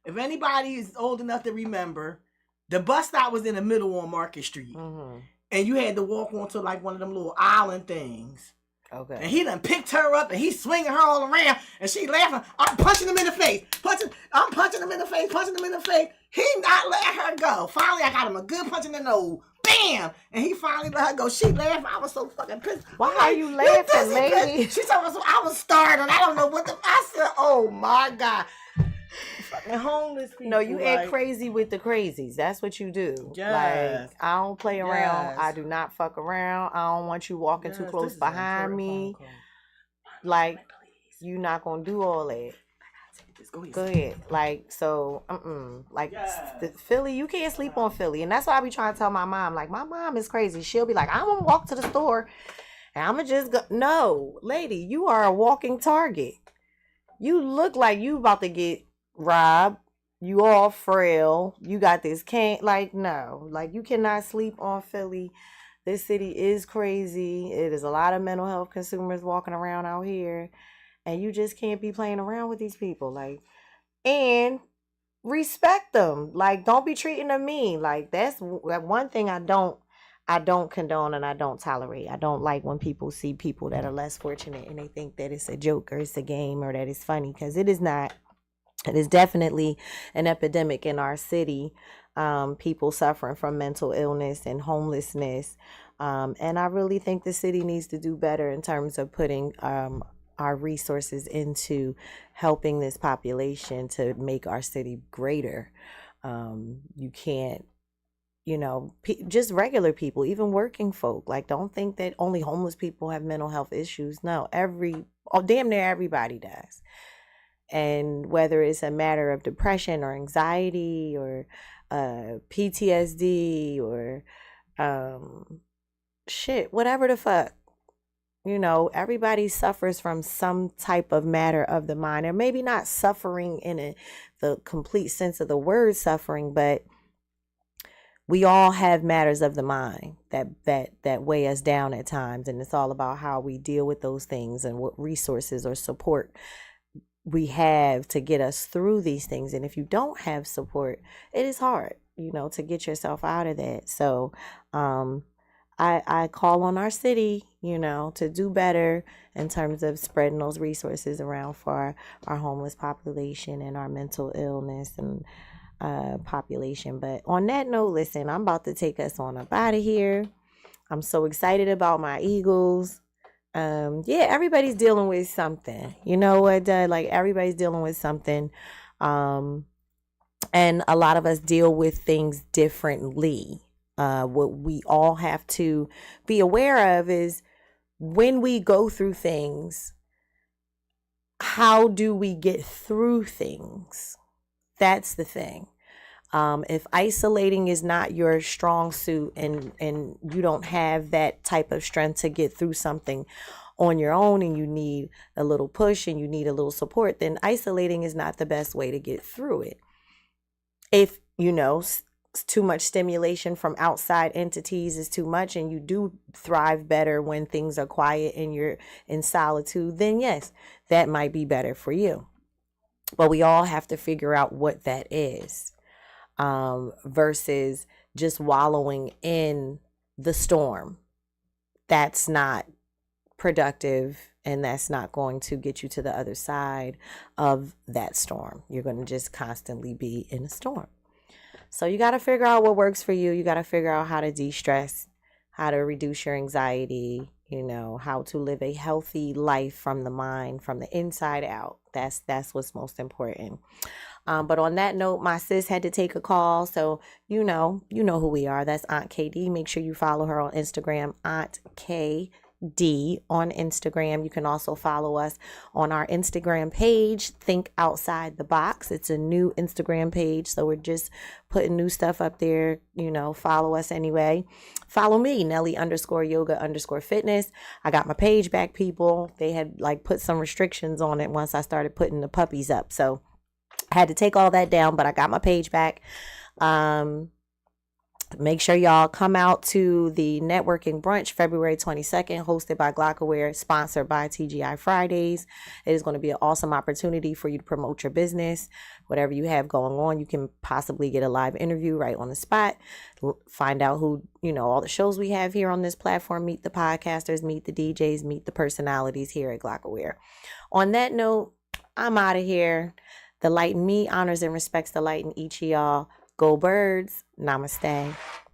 If anybody is old enough to remember, the bus stop was in the middle on Market Street. Mm-hmm. And you had to walk onto like one of them little island things. Okay. And he done picked her up and he's swinging her all around and she laughing. I'm punching him in the face. I'm punching him in the face. He not letting her go. Finally, I got him a good punch in the nose. Bam! And he finally let her go. She laughed. I was so fucking pissed. Why are you laughing, lady? She told me, I was startled. I don't know what I said, oh my God. Fucking homeless people. No, you act crazy with the crazies. That's what you do. Yes. Like, I don't play around. Yes. I do not fuck around. I don't want you walking too close behind me. Like, you're not gonna do all that. Go ahead. Like, so, like, Philly, you can't sleep on Philly. And that's why I be trying to tell my mom. Like, my mom is crazy. She'll be like, I'm gonna walk to the store and I'm gonna just go. No, lady, you are a walking target. You look like you about to get robbed. You all frail. You got this like, no. Like, you cannot sleep on Philly. This city is crazy. It is a lot of mental health consumers walking around out here. And you just can't be playing around with these people. Like, and respect them. Like, don't be treating them mean. Like, that's one thing I don't condone and I don't tolerate. I don't like when people see people that are less fortunate and they think that it's a joke or it's a game or that it's funny, because it is not. It is definitely an epidemic in our city. People suffering from mental illness and homelessness. And I really think the city needs to do better in terms of putting our resources into helping this population to make our city greater. You can't, just regular people, even working folk. Like, don't think that only homeless people have mental health issues. No, damn near everybody does. And whether it's a matter of depression or anxiety or PTSD or whatever the fuck, everybody suffers from some type of matter of the mind, or maybe not suffering in the complete sense of the word suffering, but we all have matters of the mind that weigh us down at times. And it's all about how we deal with those things and what resources or support we have to get us through these things. And if you don't have support, it is hard, to get yourself out of that. So I call on our city, to do better in terms of spreading those resources around for our homeless population and our mental illness and population. But on that note, listen, I'm about to take us on up out of here. I'm so excited about my Eagles. Everybody's dealing with something. You know what? Like, everybody's dealing with something. And a lot of us deal with things differently. What we all have to be aware of is when we go through things, how do we get through things? That's the thing. If isolating is not your strong suit and you don't have that type of strength to get through something on your own and you need a little push and you need a little support, then isolating is not the best way to get through it. If, too much stimulation from outside entities is too much and you do thrive better when things are quiet and you're in solitude, then yes, that might be better for you. But we all have to figure out what that is, versus just wallowing in the storm. That's not productive, and that's not going to get you to the other side of that storm. You're going to just constantly be in a storm. So you got to figure out what works for you. You got to figure out how to de-stress, how to reduce your anxiety, how to live a healthy life from the mind, from the inside out. That's what's most important. But on that note, my sis had to take a call. So, you know who we are. That's Aunt KD. Make sure you follow her on Instagram, Aunt KD on Instagram. You can also follow us on our Instagram page, Think Outside the Box. It's a new Instagram page. So we're just putting new stuff up there. Follow us anyway. Follow me, Nelly_Yoga_Fitness. I got my page back, people. They had put some restrictions on it once I started putting the puppies up. So I had to take all that down, but I got my page back. Make sure y'all come out to the networking brunch February 22nd, hosted by Glockaware, sponsored by TGI Fridays. It is going to be an awesome opportunity for you to promote your business. Whatever you have going on, you can possibly get a live interview right on the spot. Find out who, all the shows we have here on this platform. Meet the podcasters, meet the DJs, meet the personalities here at Glockaware. On that note, I'm out of here. The light in me honors and respects the light in each of y'all. Go Birds. Namaste.